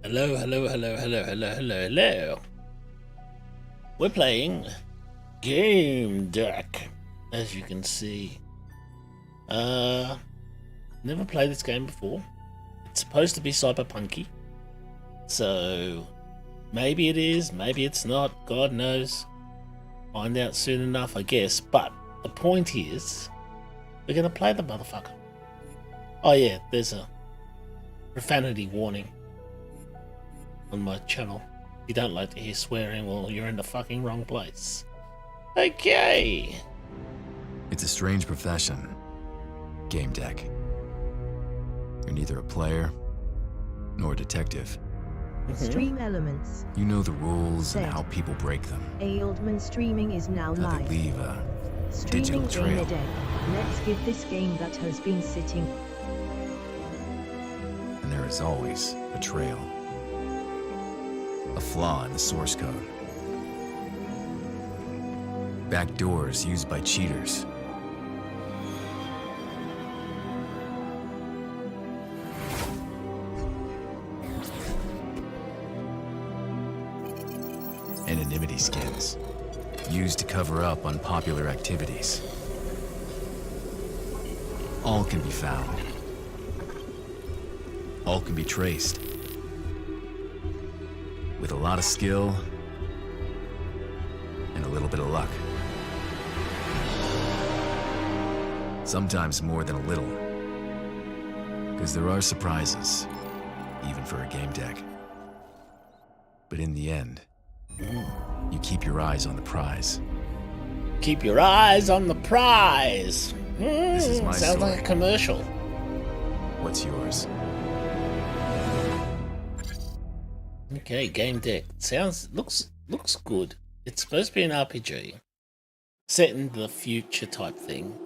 Hello, hello, hello, hello, hello, hello, hello. We're playing Gamedec, as you can see. Never played this game before. It's supposed to be cyberpunky, so maybe it is, maybe it's not. God knows. Find out soon enough, I guess. But the point is, we're gonna play the motherfucker. Oh yeah, there's a profanity warning on my channel. If you don't like to hear swearing, well, you're in the fucking wrong place. Okay. It's a strange profession. Gamedec. You're neither a player nor a detective. Stream elements. You know the rules and how people break them. Aildman streaming is now How they live. leave a Streaming digital trail. Gamedec. Let's give this game that has been sitting. And there is always a trail. A flaw in the source code. Backdoors used by cheaters. Anonymity skins, used to cover up unpopular activities. All can be found. All can be traced. With a lot of skill and a little bit of luck. Sometimes more than a little. Because there are surprises, even for a Gamedec. But in the end, you keep your eyes on the prize. Keep your eyes on the prize. This is my Sounds story. like a commercial. What's yours? Okay, Gamedec. Looks good. It's supposed to be an RPG. Set in the future type thing.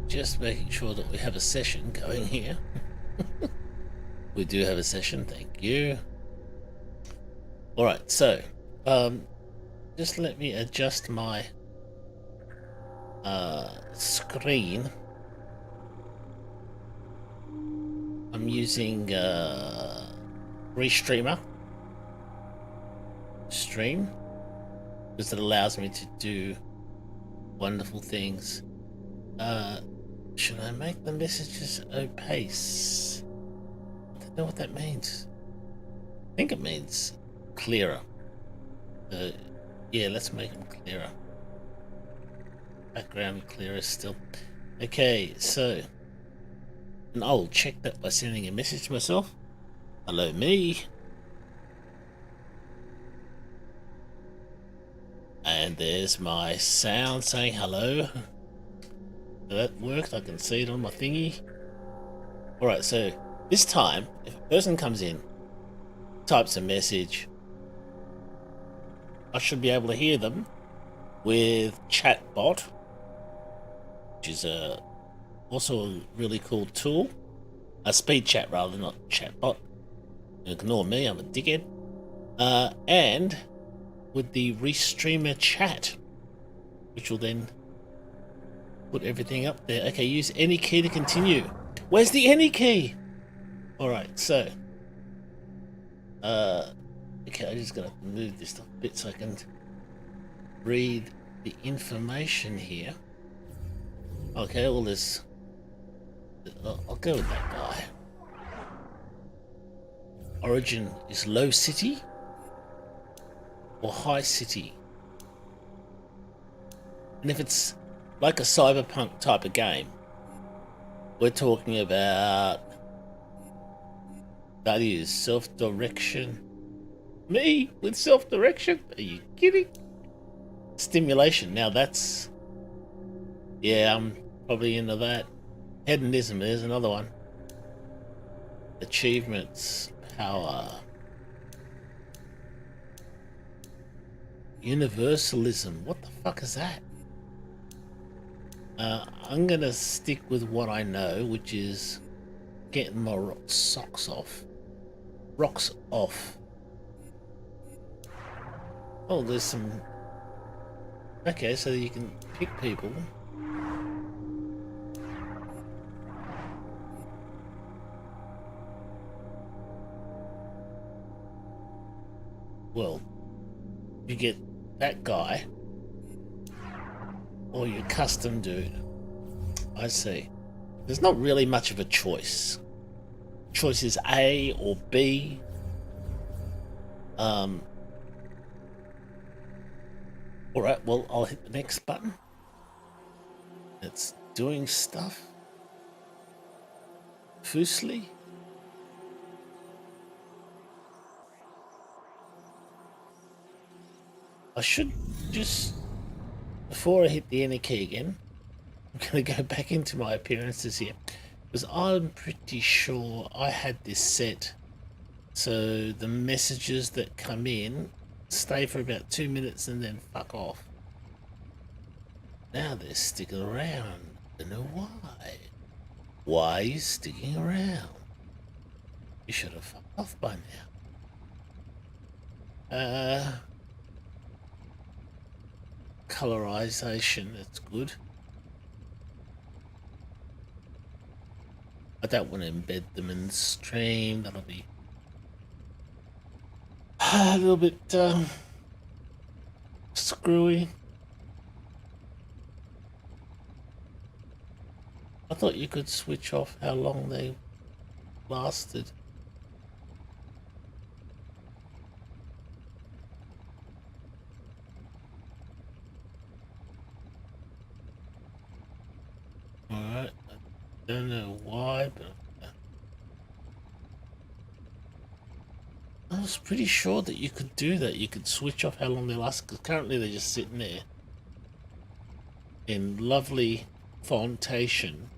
Just making sure that we have a session going here. We do have a session, thank you. Alright, so just let me adjust my screen. I'm using Restreamer stream because it allows me to do wonderful things. Should I make the messages opaque? I don't know what that means. I think it means clearer. Yeah, let's make them clearer. Background clearer still. Okay, so. And I'll check that by sending a message to myself. Hello, me. And there's my sound saying hello. That worked. I can see it on my thingy. Alright, so this time, if a person comes in, types a message, I should be able to hear them with chatbot, which is also a really cool tool. A speed chat rather, not chatbot. Ignore me, I'm a dickhead. And with the Restreamer chat, which will then put everything up there. Okay, use any key to continue. Where's the any key? Alright, so okay, I'm just gonna move this stuff a bit so I can read the information here. Okay, all this. I'll go with that guy. Origin is low city or high city. And if it's like a cyberpunk type of game, we're talking about values, self-direction. Me with self-direction? Are you kidding? Stimulation. Now that's, yeah, I'm probably into that. Hedonism is another one. Achievements, power, universalism. What the fuck is that? I'm gonna stick with what I know, which is getting my socks off. Rocks off. Oh, there's some. Okay, so you can pick people. well, you get that guy or your custom dude. I see. There's not really much of a choice. Choice is A or B. Alright, well, I'll hit the next button. It's doing stuff. Fusely. I should just, before I hit the enter key again, I'm going to go back into my appearances here. Because I'm pretty sure I had this set so the messages that come in stay for about 2 minutes and then fuck off. Now they're sticking around. I don't know why. Why are you sticking around? You should have fucked off by now. Colorization, that's good. I don't want to embed them in the stream. That'll be a little bit screwy. I thought you could switch off how long they lasted. Alright, I don't know why, but I was pretty sure that you could do that. You could switch off how long they last, because currently they're just sitting there in lovely fontation.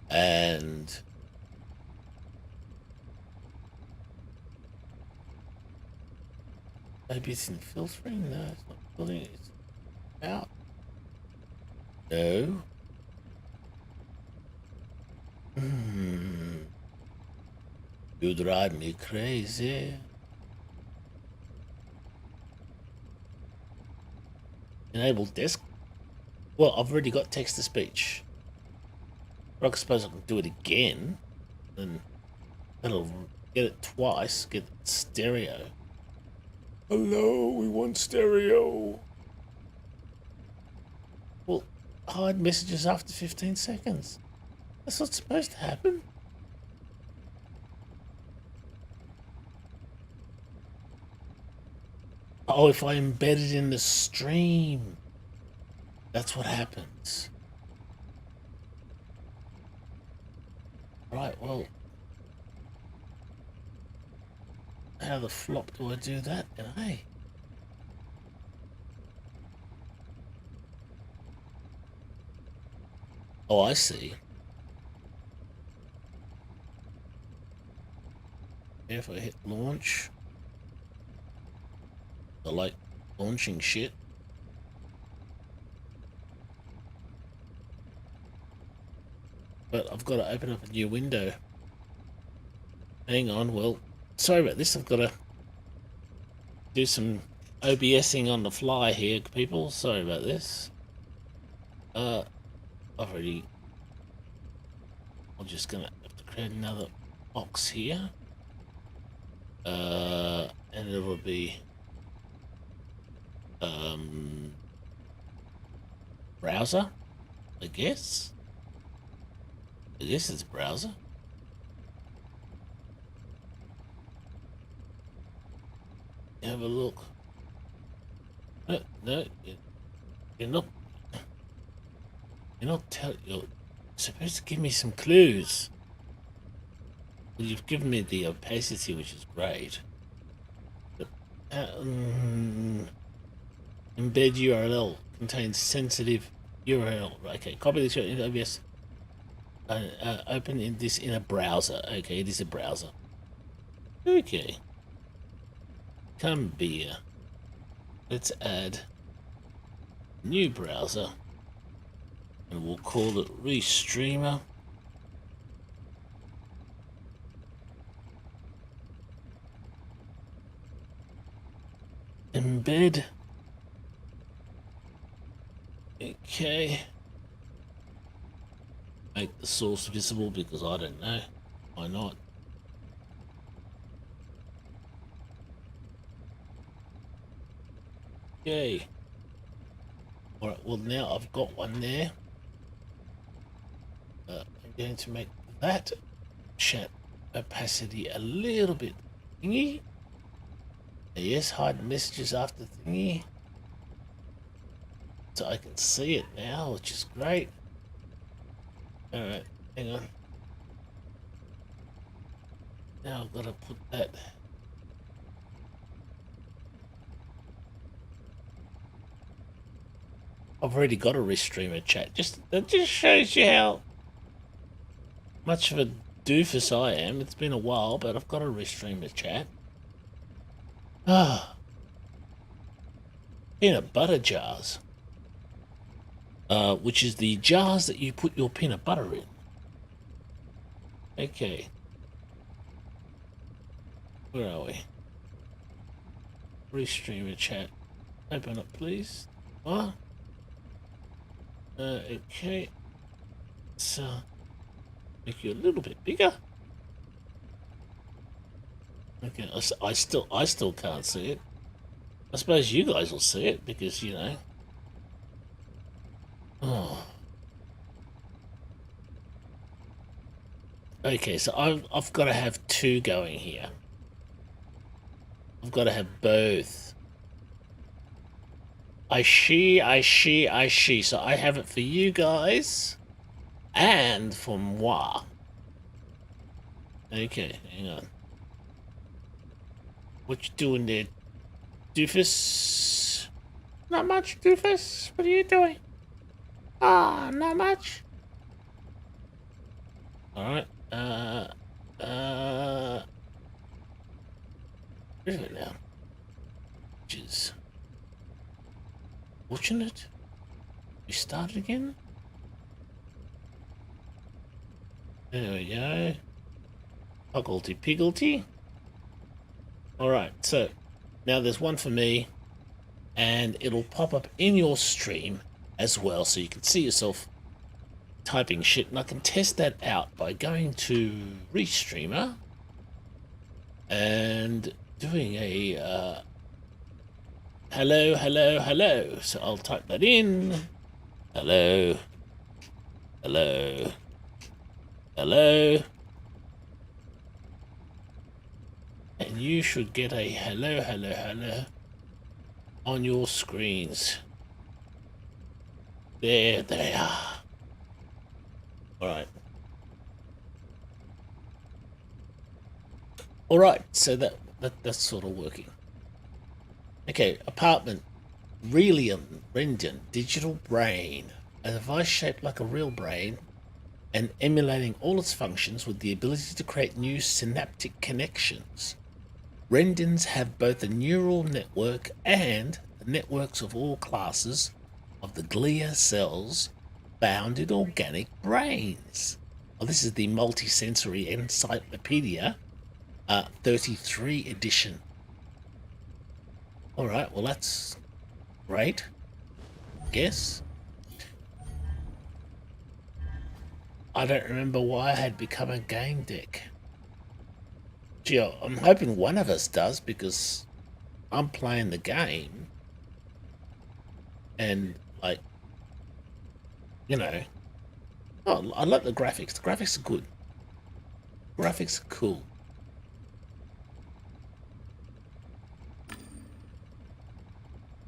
And maybe it's in filtering? No, it's not filtering, it's out. No. You drive me crazy. Enable desk. Well, I've already got text to speech. But I suppose I can do it again. And that'll get it twice, get it stereo. Hello, we want stereo. Well, hide messages after 15 seconds. That's not supposed to happen. Oh, if I embed it in the stream, that's what happens. Right, well, how the flop do I do that then, hey? Oh, I see. If I hit launch, I like launching shit. But I've got to open up a new window. Hang on, well, sorry about this. I've got to do some OBSing on the fly here, people. Sorry about this. I'm just gonna have to create another box here. And it will be browser, I guess. I guess it's browser. Have a look. No, you're not. You're supposed to give me some clues. Well, you've given me the opacity, which is great. But, embed URL contains sensitive URL. Okay, copy this into OBS. Open this in a browser. Okay, it is a browser. Okay. Come beer. Let's add new browser. And we'll call it Restreamer. Embed. Okay. Make the source visible because I don't know. Why not? Okay. Alright, well now I've got one there. I'm going to make that chat opacity a little bit thingy. Yes, hide messages after thingy. So I can see it now, which is great. Alright, hang on. Now I've got to put that. I've already got a restreamer chat. That just shows you how much of a doofus I am. It's been a while, but I've got a restreamer chat. Ah, peanut butter jars, which is the jars that you put your peanut butter in. Okay, where are we? Restreamer chat. Open up, please. What? Okay. So make you a little bit bigger. Okay, I still can't see it. I suppose you guys will see it because you know. Oh. Okay, so I've got to have two going here. I've got to have both. I see. So I have it for you guys and for moi. Okay, hang on. What you doing there, doofus? Not much, doofus. What are you doing? Ah, not much. Alright, where is it now? Which is fortunate. We start again. There we go. Hogglety pigglety. Alright, so now there's one for me, and it'll pop up in your stream as well, so you can see yourself typing shit, and I can test that out by going to Restreamer and doing a hello. So I'll type that in. Hello. And you should get a hello on your screens. There they are. Alright. Alright, so that's sort of working. Okay, apartment. Rendian digital brain. A device shaped like a real brain and emulating all its functions with the ability to create new synaptic connections. Rendians have both a neural network and the networks of all classes of the glia cells found in organic brains. Well, this is the Multisensory Encyclopedia 33 edition. Alright, well that's great, I guess. I don't remember why I had become a Gamedec. Gee, I'm hoping one of us does, because I'm playing the game and like, you know, oh, I like the graphics. The graphics are good. Graphics are cool.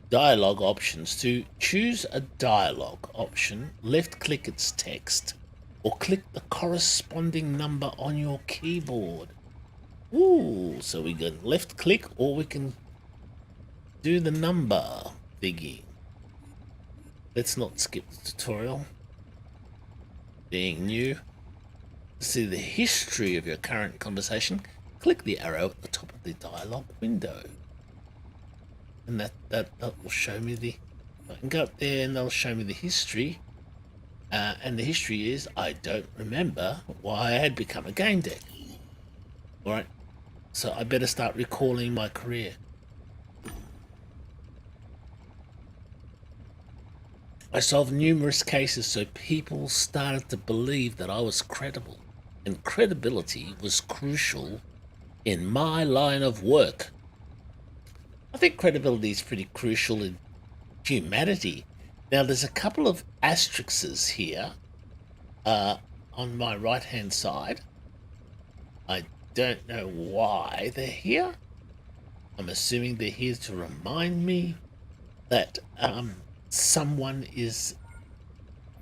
Dialogue options. To choose a dialogue option, left click its text or click the corresponding number on your keyboard. Ooh, so we can left click or we can do the number thingy. Let's not skip the tutorial. Being new. To see the history of your current conversation, click the arrow at the top of the dialogue window. And that will show me the... I can go up there and they'll show me the history. And the history is, I don't remember why I had become a Gamedec. Alright, so I better start recalling my career. I solved numerous cases so people started to believe that I was credible. And credibility was crucial in my line of work. I think credibility is pretty crucial in humanity. Now, there's a couple of asterisks here on my right-hand side. I don't know why they're here. I'm assuming they're here to remind me that someone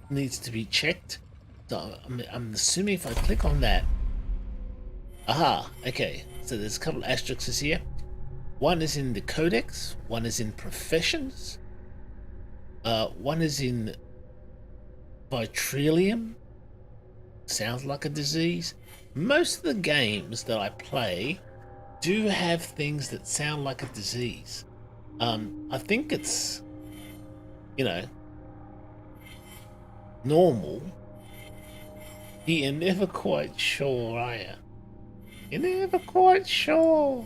needs to be checked. So I'm assuming if I click on that, aha, okay. So there's a couple of asterisks here. One is in the codex, one is in professions, one is in Vitrilium. Sounds like a disease. Most of the games that I play do have things that sound like a disease. I think it's, normal. You're never quite sure, are you? You're never quite sure.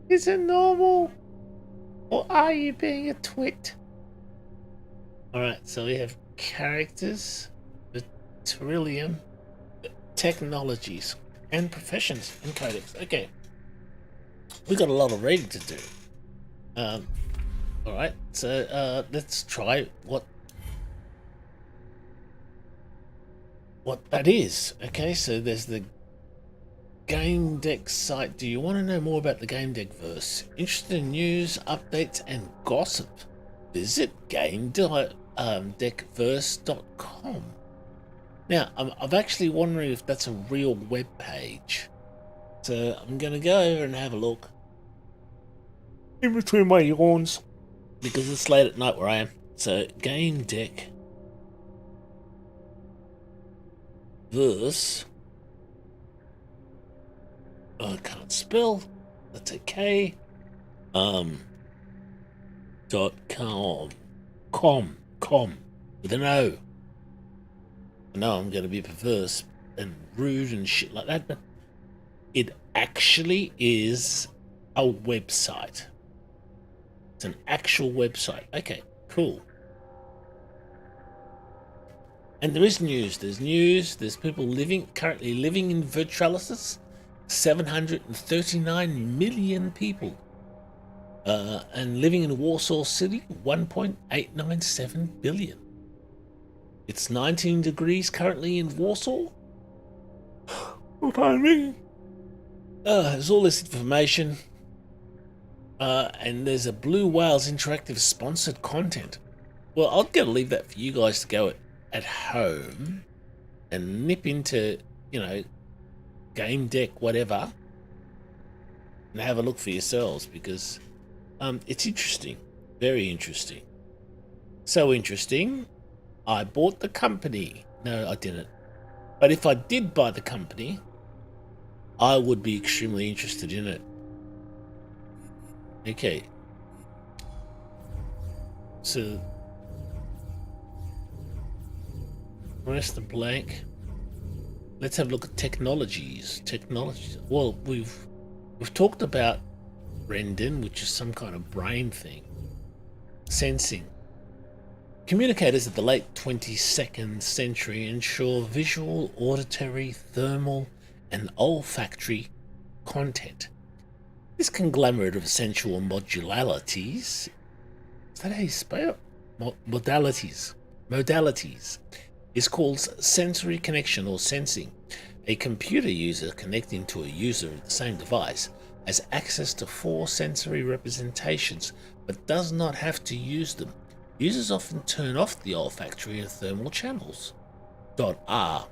Is it normal? Or are you being a twit? Alright, so we have characters, Trillium, technologies, and professions and codex. Okay. We got a lot of reading to do. Alright, so let's try what that is. Okay, so there's the Gamedec site. Do you want to know more about the Gamedec verse? Interested in news, updates, and gossip? Visit gamedecverse.com. Now, I'm actually wondering if that's a real web page. So I'm going to go over and have a look. In between my yawns. Because it's late at night where I am. So, Gamedec verse. I can't spell. That's okay. .com with an O. I know I'm going to be perverse and rude and shit like that, but it actually is a website. It's an actual website. Okay, cool. And there is news. There's news. There's people currently living in Virtualis. 739 million people. And living in Warsaw City, 1.897 billion. It's 19 degrees currently in Warsaw. Pardon me. There's all this information. And there's a Blue Whales Interactive sponsored content. Well, I'm going to leave that for you guys to go at home and nip into, Gamedec, whatever, and have a look for yourselves, because it's interesting. Very interesting. So interesting, I bought the company. No, I didn't. But if I did buy the company, I would be extremely interested in it. Okay. So, press the blank. Let's have a look at technologies. Well, we've talked about Rendon, which is some kind of brain thing. Sensing. Communicators of the late 22nd century ensure visual, auditory, thermal, and olfactory content. This conglomerate of sensual modularities, is that how you spell it? Modalities, is called sensory connection or sensing. A computer user connecting to a user of the same device has access to 4 sensory representations, but does not have to use them. Users often turn off the olfactory and thermal channels. .r.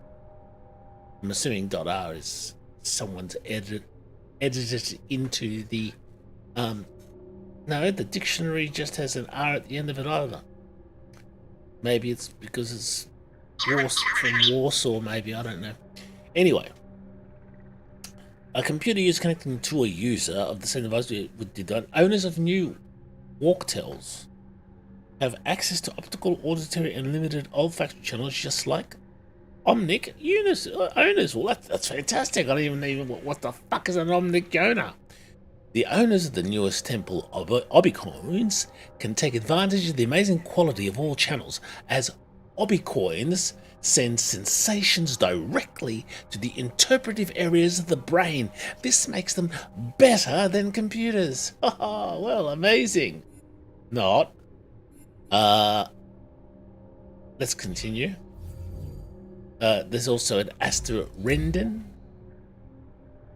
I'm assuming .r is someone's edited into the no, the dictionary just has an R at the end of it either. Maybe it's because it's from Warsaw, maybe, I don't know. Anyway, a computer user connecting to a user of the same device would be done. Owners of new walktels have access to optical, auditory, and limited olfactory channels, just like Omnic owners. Well, that's fantastic. I don't even know what the fuck is an Omnic owner. The owners of the newest temple of Obicoins can take advantage of the amazing quality of all channels, as Obicoins send sensations directly to the interpretive areas of the brain. This makes them better than computers. Oh, well, amazing. Not. Let's continue. There's also an Aster Rendon.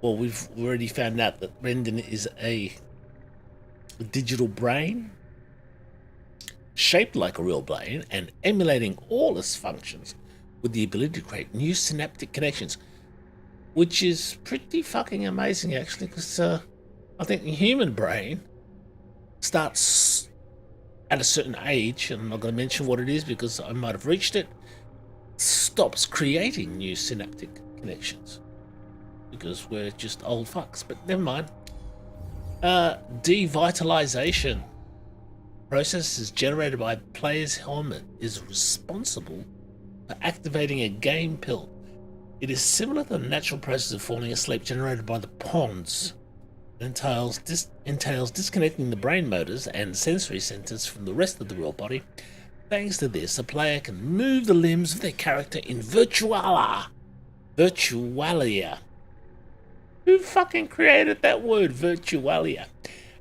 Well, we've already found out that Rendon is a digital brain shaped like a real brain and emulating all its functions with the ability to create new synaptic connections, which is pretty fucking amazing actually, because I think the human brain starts at a certain age, and I'm not going to mention what it is because I might have reached it, stops creating new synaptic connections because we're just old fucks. But never mind. Devitalization process is generated by player's helmet is responsible for activating a game pill. It is similar to the natural process of falling asleep generated by the pons. It entails disconnecting the brain motors and sensory centers from the rest of the real body. Thanks to this, a player can move the limbs of their character in Virtualia. Who fucking created that word, Virtualia?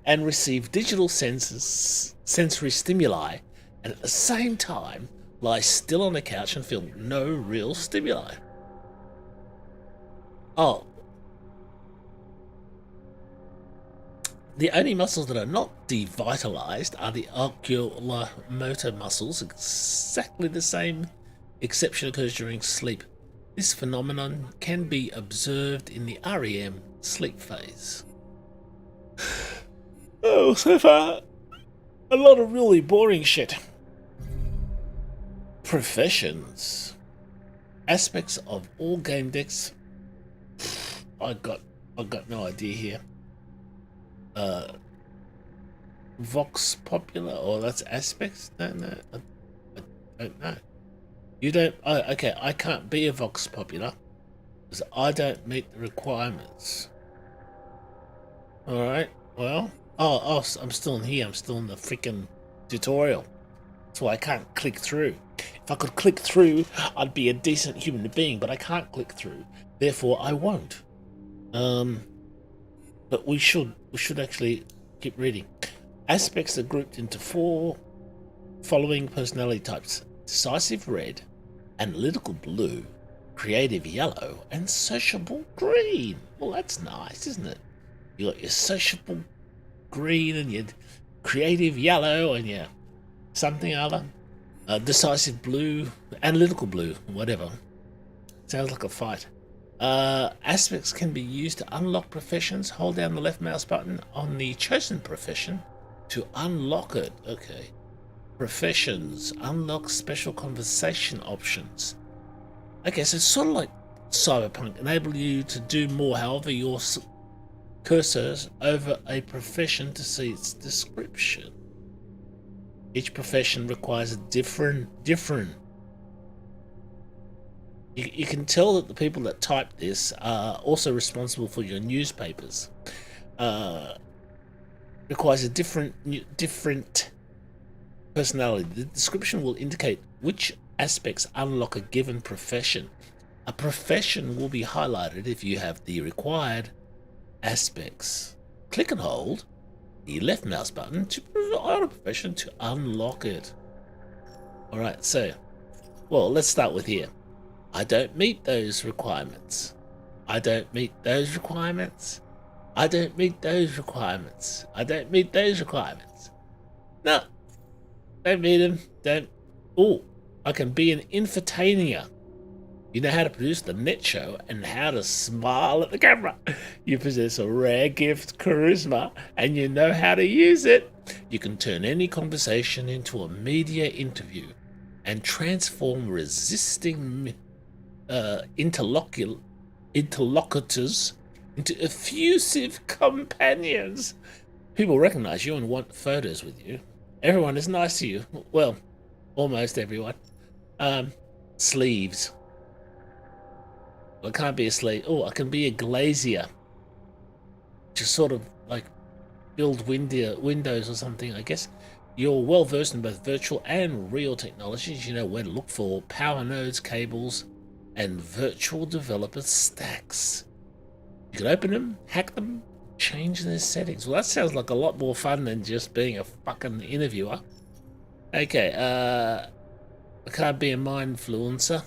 And receive digital sensory stimuli, and at the same time lie still on the couch and feel no real stimuli. Oh. The only muscles that are not devitalized are the oculomotor muscles, exactly the same exception occurs during sleep. This phenomenon can be observed in the REM sleep phase. Oh, so far, a lot of really boring shit. Professions. Aspects of all game decks. I got no idea here. Vox Popular, or that's aspects? No, I don't know. You don't. Okay, I can't be a Vox Popular because I don't meet the requirements. All right. Well. Oh, I'm still in here. I'm still in the freaking tutorial. So I can't click through. If I could click through, I'd be a decent human being, but I can't click through. Therefore, I won't. But we should actually keep reading. Aspects are grouped into 4 following personality types: decisive red, analytical blue, creative yellow, and sociable green. Well, that's nice, isn't it? You got your sociable green and your creative yellow and your something other. Decisive blue, analytical blue, whatever. Sounds like a fight. Aspects can be used to unlock professions. Hold down the left mouse button on the chosen profession to unlock it. Okay. Professions. Unlock special conversation options. Okay, so it's sort of like Cyberpunk. Enable you to do more, however your cursors over a profession to see its description. Each profession requires a different. You can tell that the people that type this are also responsible for your newspapers. Requires a different personality. The description will indicate which aspects unlock a given profession. A profession will be highlighted if you have the required aspects. Click and hold the left mouse button to provide a profession to unlock it. Alright, so, well, let's start with here. I don't meet those requirements. I don't meet those requirements. I don't meet those requirements. I don't meet those requirements. No, don't meet them. Don't. Oh, I can be an infotainer. You know how to produce the net show and how to smile at the camera. You possess a rare gift, charisma, and you know how to use it. You can turn any conversation into a media interview and transform resisting interlocutors into effusive companions. People recognize you and want photos with you. Everyone is nice to you. Well, almost everyone. Sleeves. I can't be a slave. Oh, I can be a glazier. Just sort of like build windows or something, I guess. You're well versed in both virtual and real technologies. You know where to look for power nodes, cables, and virtual developer stacks. You can open them, hack them, change their settings. Well, that sounds like a lot more fun than just being a fucking interviewer. Okay, I can't be a mindfluencer.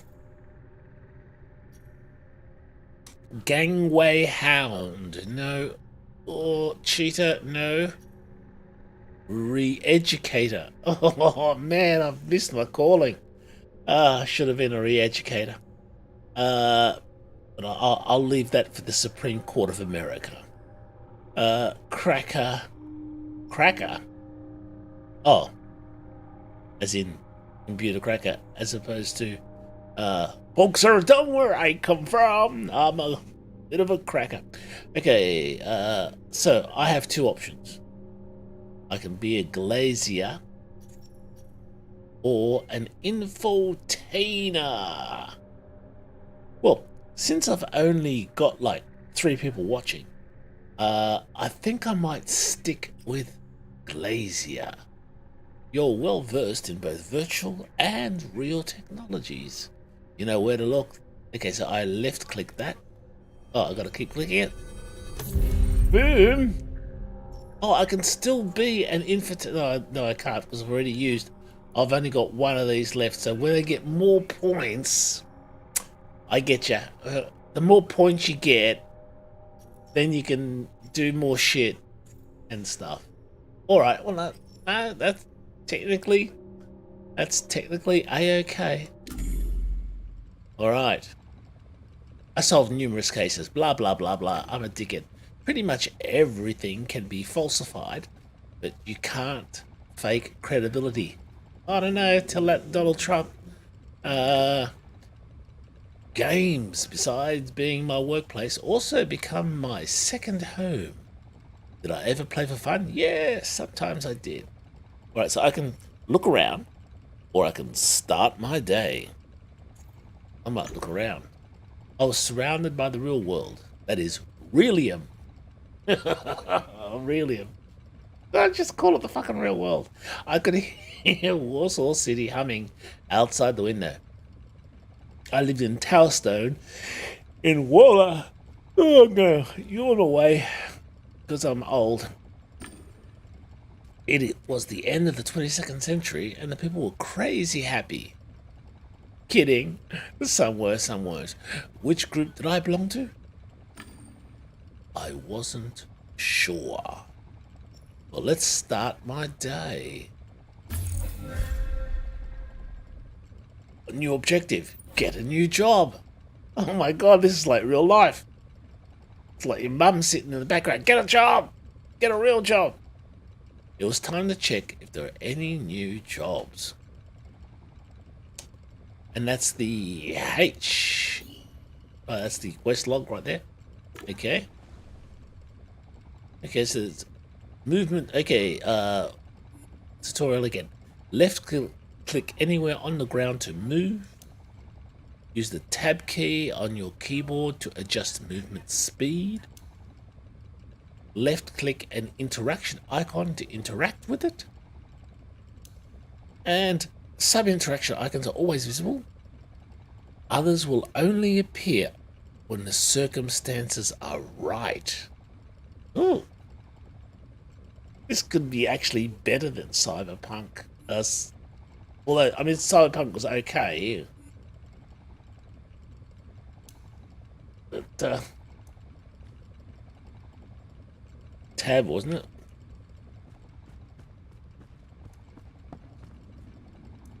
Gangway Hound, no. Or Cheetah, no. Re-educator. Oh man, I've missed my calling. I should have been a re-educator. But I'll leave that for the Supreme Court of America. Cracker. Cracker? Oh, as in computer cracker, as opposed to, folks are done where I come from. I'm a bit of a cracker. Okay, so I have two options. I can be a glazier or an infotainer. Well, since I've only got like 3 people watching, I think I might stick with glazier. You're well versed in both virtual and real technologies. You know where to look. Okay, so I left click that. Oh, I gotta keep clicking it. Boom! Oh, I can still be an infant. No, I can't because I've already used. I've only got one of these left. So when I get more points, I get you. The more points you get, then you can do more shit and stuff. All right. Well, that's technically a-okay. All right. I solved numerous cases. Blah blah blah blah. I'm a dickhead. Pretty much everything can be falsified, but you can't fake credibility. I don't know. Tell that Donald Trump. Games, besides being my workplace, also become my second home. Did I ever play for fun? Yes, sometimes I did. Alright, so I can look around, or I can start my day. I might look around. I was surrounded by the real world. That is, Realium. Realium. I just call it the fucking real world. I could hear Warsaw City humming outside the window. I lived in Towerstone in Walla. Oh no, yawn away because I'm old. It was the end of the 22nd century and the people were crazy happy. Kidding. Some were, some weren't. Which group did I belong to? I wasn't sure. Well, let's start my day. A new objective. Get a new job. Oh my god, this is like real life. It's like your mum sitting in the background. Get a job! Get a real job! It was time to check if there are any new jobs. And that's the H. Oh, that's the quest log right there. Okay. Okay, so it's movement. Okay, tutorial again. Left click anywhere on the ground to move. Use the tab key on your keyboard to adjust movement speed. Left click an interaction icon to interact with it. And some interaction icons are always visible. Others will only appear when the circumstances are right. Oh, this could be actually better than Cyberpunk. Although, I mean, Cyberpunk was okay. But, tab, wasn't it?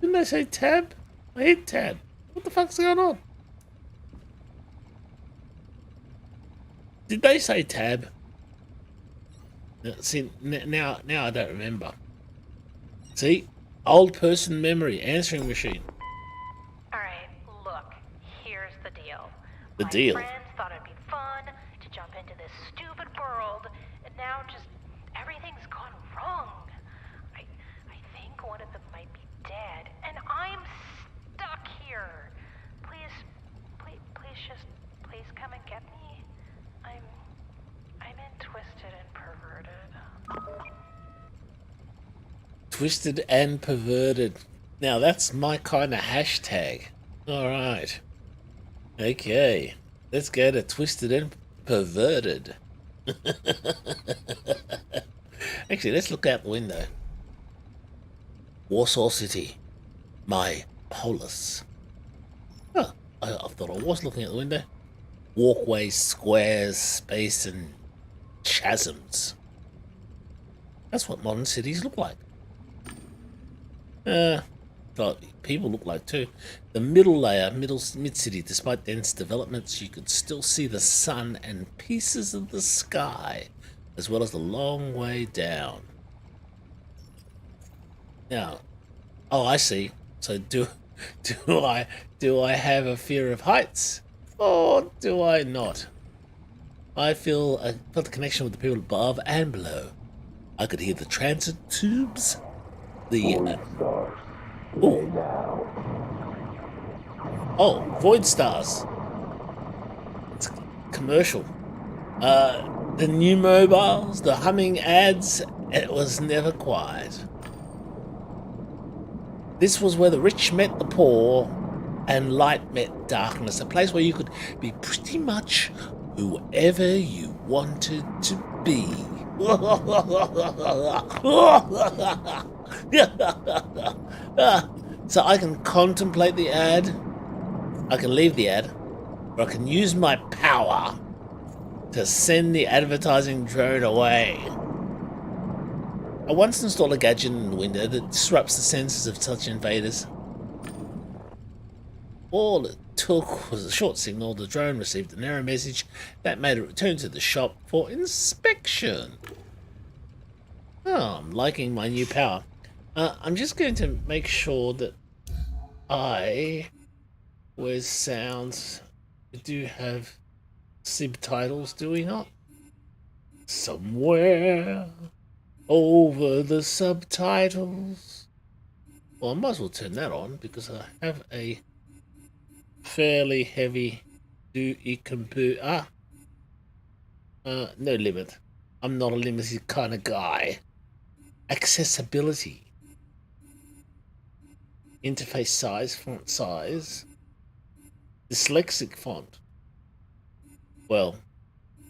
Didn't they say tab? I hit tab. What the fuck's going on? Did they say tab? See, now I don't remember. See? Old person memory, answering machine. Alright, look, here's the deal. The deal. My friends thought it'd be fun to jump into this stupid world, and now just everything's gone wrong. I think one of them might be dead, and I'm stuck here. Please come and get me. I'm in Twisted and Perverted. Twisted and perverted. Now that's my kind of hashtag. Alright. Okay. Let's go to Twisted and Perverted. Actually, let's look out the window. Warsaw City. My polis. Huh. I thought I was looking at the window. Walkways, squares, space, and chasms. That's what modern cities look like. But people look like too. The middle layer, mid-city, despite dense developments, you could still see the sun and pieces of the sky, as well as the long way down. Now, oh, I see. So do I have a fear of heights, or do I not? I felt a connection with the people above and below. I could hear the transit tubes, the Void Stars. It's commercial. The new mobiles, the humming ads. It was never quiet. This was where the rich met the poor, and light met darkness. A place where you could be pretty much whoever you wanted to be. So I can contemplate the ad, I can leave the ad, or I can use my power to send the advertising drone away. I once installed a gadget in the window that disrupts the senses of such invaders. All it took was a short signal. The drone received an error message that made it return to the shop for inspection. Oh, I'm liking my new power. I'm just going to make sure that where's sounds? We do have subtitles, do we not? Somewhere over the subtitles. Well, I might as well turn that on because I have a fairly heavy duty computer. No limit. I'm not a limited kind of guy. Accessibility. Interface size, font size. Dyslexic font. Well,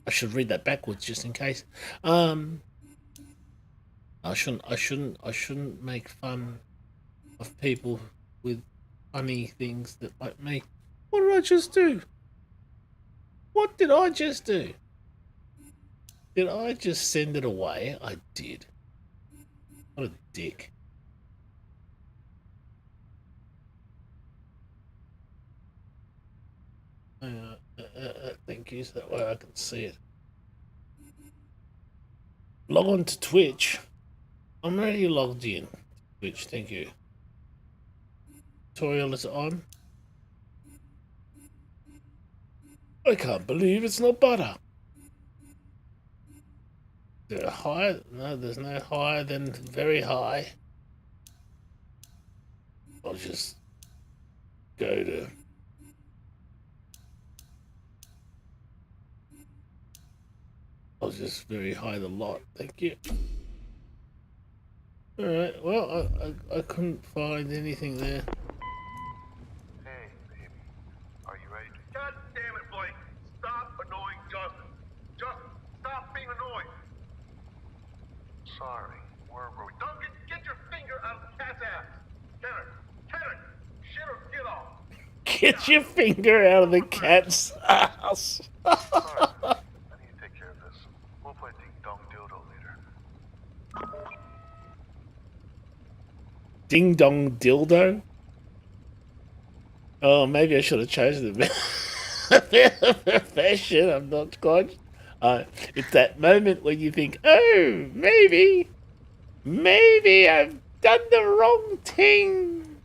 I should read that backwards just in case. I shouldn't make fun of people with funny things that like me. What did I just do? What did I just do? Did I just send it away? I did. What a dick. Thank you, so that way I can see it. Log on to Twitch. I'm already logged in. Twitch, thank you. Tutorial is on. I can't believe it's not butter. Is there a higher? No, there's no higher than very high. I'll just go to... I'll just very high the lot. Thank you. Alright, well, I couldn't find anything there. Hey, baby. Are you ready to... God damn it, Blake! Stop annoying Justin! Justin, stop being annoying! Sorry, where were we? Don't get your finger out of the cat's ass! Kenner! Shit or get off! Get your finger out of the cat's ass! Sorry, I need to take care of this. We'll play Ding Dong Dildo later. Ding Dong Dildo? Oh, maybe I should have chosen a better profession. I'm not quite. It's that moment when you think, oh, maybe I've done the wrong thing.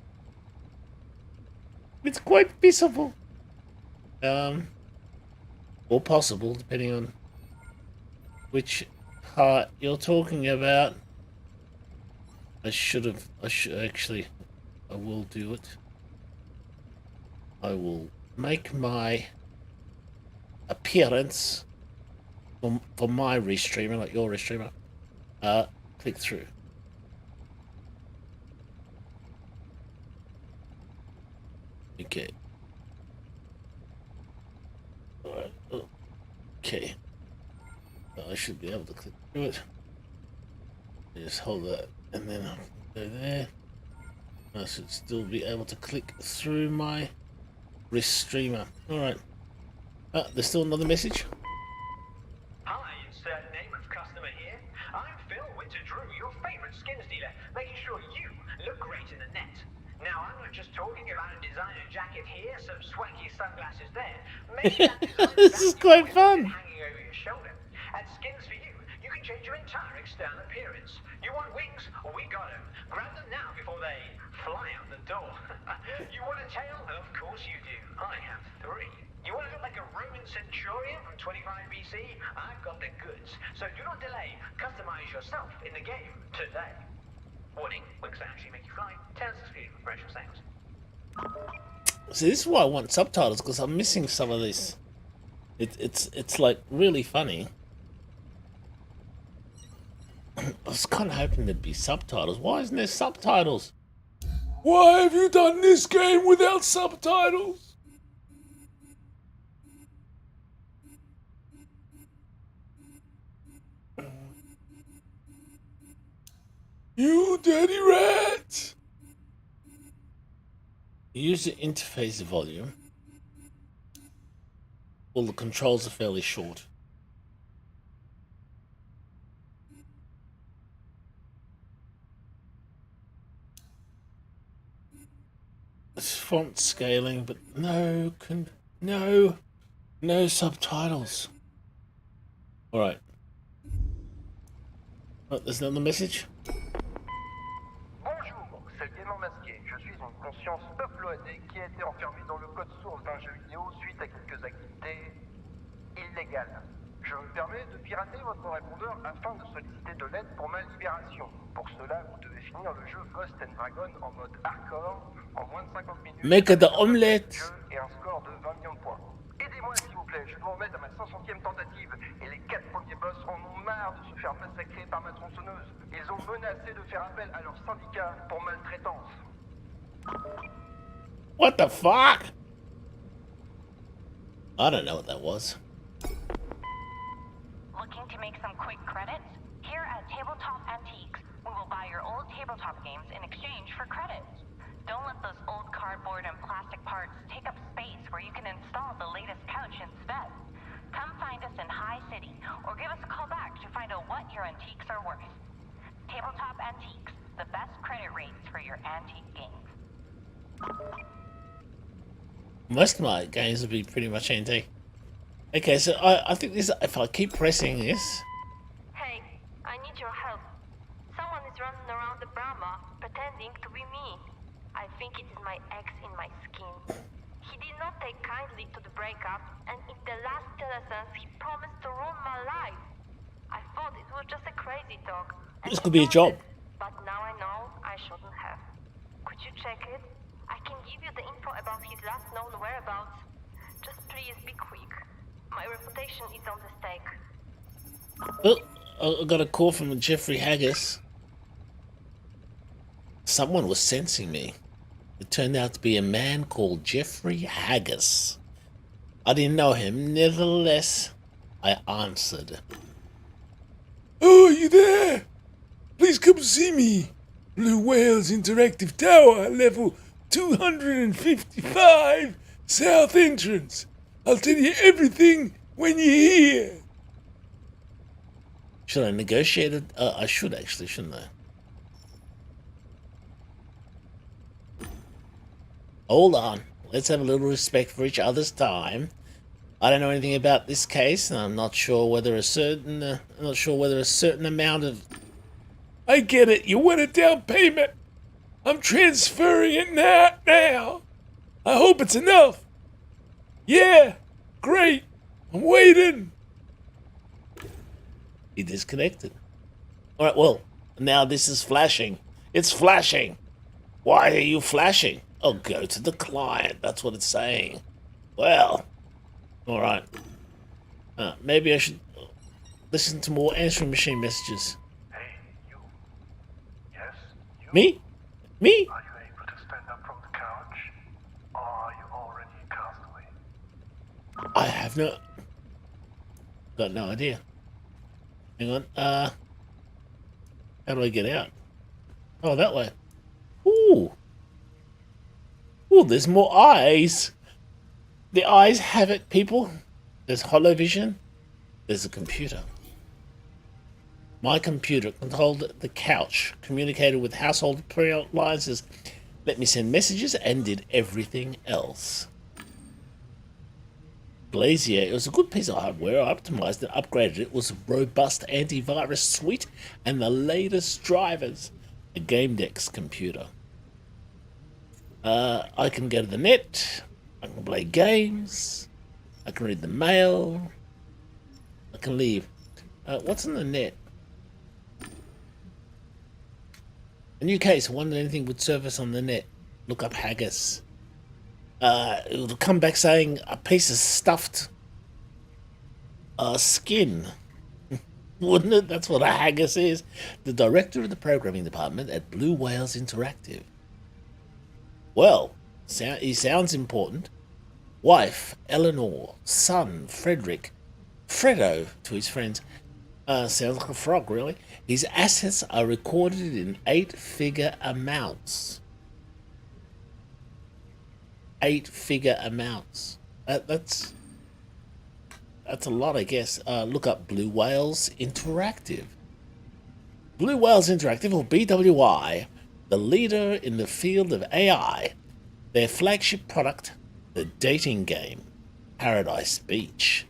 It's quite visible. Or possible, depending on which part you're talking about. I will do it. I will make my appearance for my restreamer, like your restreamer. Click through. Okay. Alright. Okay. I should be able to click through it. Just hold that, and then I'll go there. I should still be able to click through my wrist streamer. Alright. There's still another message. Hi, insert name of customer here. I'm Phil Winter-Drew, your favorite skins dealer, making sure you look great in the net. Now, I'm not just talking about a designer jacket here, some swanky sunglasses there. Maybe that designer This is quite jacket fun. hanging over your shoulder. At Skins for You, you can change your entire external appearance. You want wings? We got them. Grab them now before they fly out the door. You want a tail? Of course you do. I have 3. You want to look like a Roman centurion from 25 BC? I've got the goods. So do not delay. Customize yourself in the game today. Warning, wings that actually make you fly. Tails excluded from commercial sales. See, this is why I want subtitles, because I'm missing some of this. It's like really funny. I was kind of hoping there'd be subtitles. Why isn't there subtitles? Why have you done this game without subtitles? You dirty rat! User interface volume. Well, the controls are fairly short. It's font scaling, but no subtitles. All right. Oh, there's another message. Bonjour, c'est le gamer masqué. Je suis une conscience uploadée qui a été enfermée dans le code source d'un jeu vidéo suite à quelques activités illégales. Je me permets de pirater votre répondeur afin de solliciter de l'aide pour ma libération. Pour cela, vous devez finir le jeu Ghost and Dragon en mode hardcore en moins de 50 minutes. Make the omelette. Et un score de 20 millions de points. Aidez-moi s'il vous plaît, je dois en mettre à ma 500e tentative et les 4 premiers boss en ont marre de se faire massacrer par ma tronçonneuse. Ils ont menacé de faire appel à leur syndicat pour maltraitance. What the fuck? I don't know what that was. Looking to make some quick credits? Here at Tabletop Antiques, we will buy your old tabletop games in exchange for credits. Don't let those old cardboard and plastic parts take up space where you can install the latest couch instead. Come find us in High City, or give us a call back to find out what your antiques are worth. Tabletop Antiques, the best credit rates for your antique games. Most of my games will be pretty much antique. Okay, so I think this, if I keep pressing this, Hey, I need your help. Someone is running around the Brahma, pretending to be me. I think it is my ex in my skin. He did not take kindly to the breakup, and in the last telesense he promised to ruin my life. I thought it was just a crazy talk. and this could be a job. ignored it, But now I know I shouldn't have. Could you check it? I can give you the info about his last known whereabouts. Just please be quick. My reputation is on the stake. Oh, I got a call from Jeffrey Haggis. Someone was sensing me. It turned out to be a man called Jeffrey Haggis. I didn't know him. Nevertheless, I answered. Oh, are you there? Please come see me. Blue Whale's Interactive Tower, level 255, South Entrance. I'll tell you everything when you're here. Should I negotiate it? I should actually, shouldn't I? Hold on. Let's have a little respect for each other's time. I don't know anything about this case, and I'm not sure whether a certain amount of. I get it. You want a down payment. I'm transferring it now. I hope it's enough. Yeah, great. I'm waiting. He disconnected. All right. Well, now this is flashing. It's flashing. Why are you flashing? Oh, go to the client. That's what it's saying. Well, all right. Maybe I should listen to more answering machine messages. Hey, you. Yes, you. Me? Me? Are you able to stand up from the couch? Or are you already a castaway? I have got no idea. Hang on. How do I get out? Oh, that way. Ooh, Oh, there's more eyes. The eyes have it, people. There's holovision. There's a computer. My computer controlled the couch, communicated with household appliances, let me send messages, and did everything else. Glacier, it was a good piece of hardware. I optimized and upgraded it. It was a robust antivirus suite and the latest drivers. A Gamedec computer. I can go to the net. I can play games. I can read the mail. I can leave. What's on the net? A new case. I wonder if anything would surface on the net. Look up haggis. It'll come back saying a piece of stuffed skin. Wouldn't it? That's what a haggis is. The director of the programming department at Blue Whales Interactive. Well, he sounds important. Wife, Eleanor. Son, Frederick. Fredo, to his friends. Sounds like a frog, really. His assets are recorded in 8-figure amounts. 8-figure amounts. That's a lot, I guess. Look up Blue Whales Interactive. Blue Whales Interactive, or BWI, the leader in the field of AI. Their flagship product, the dating game, Paradise Beach.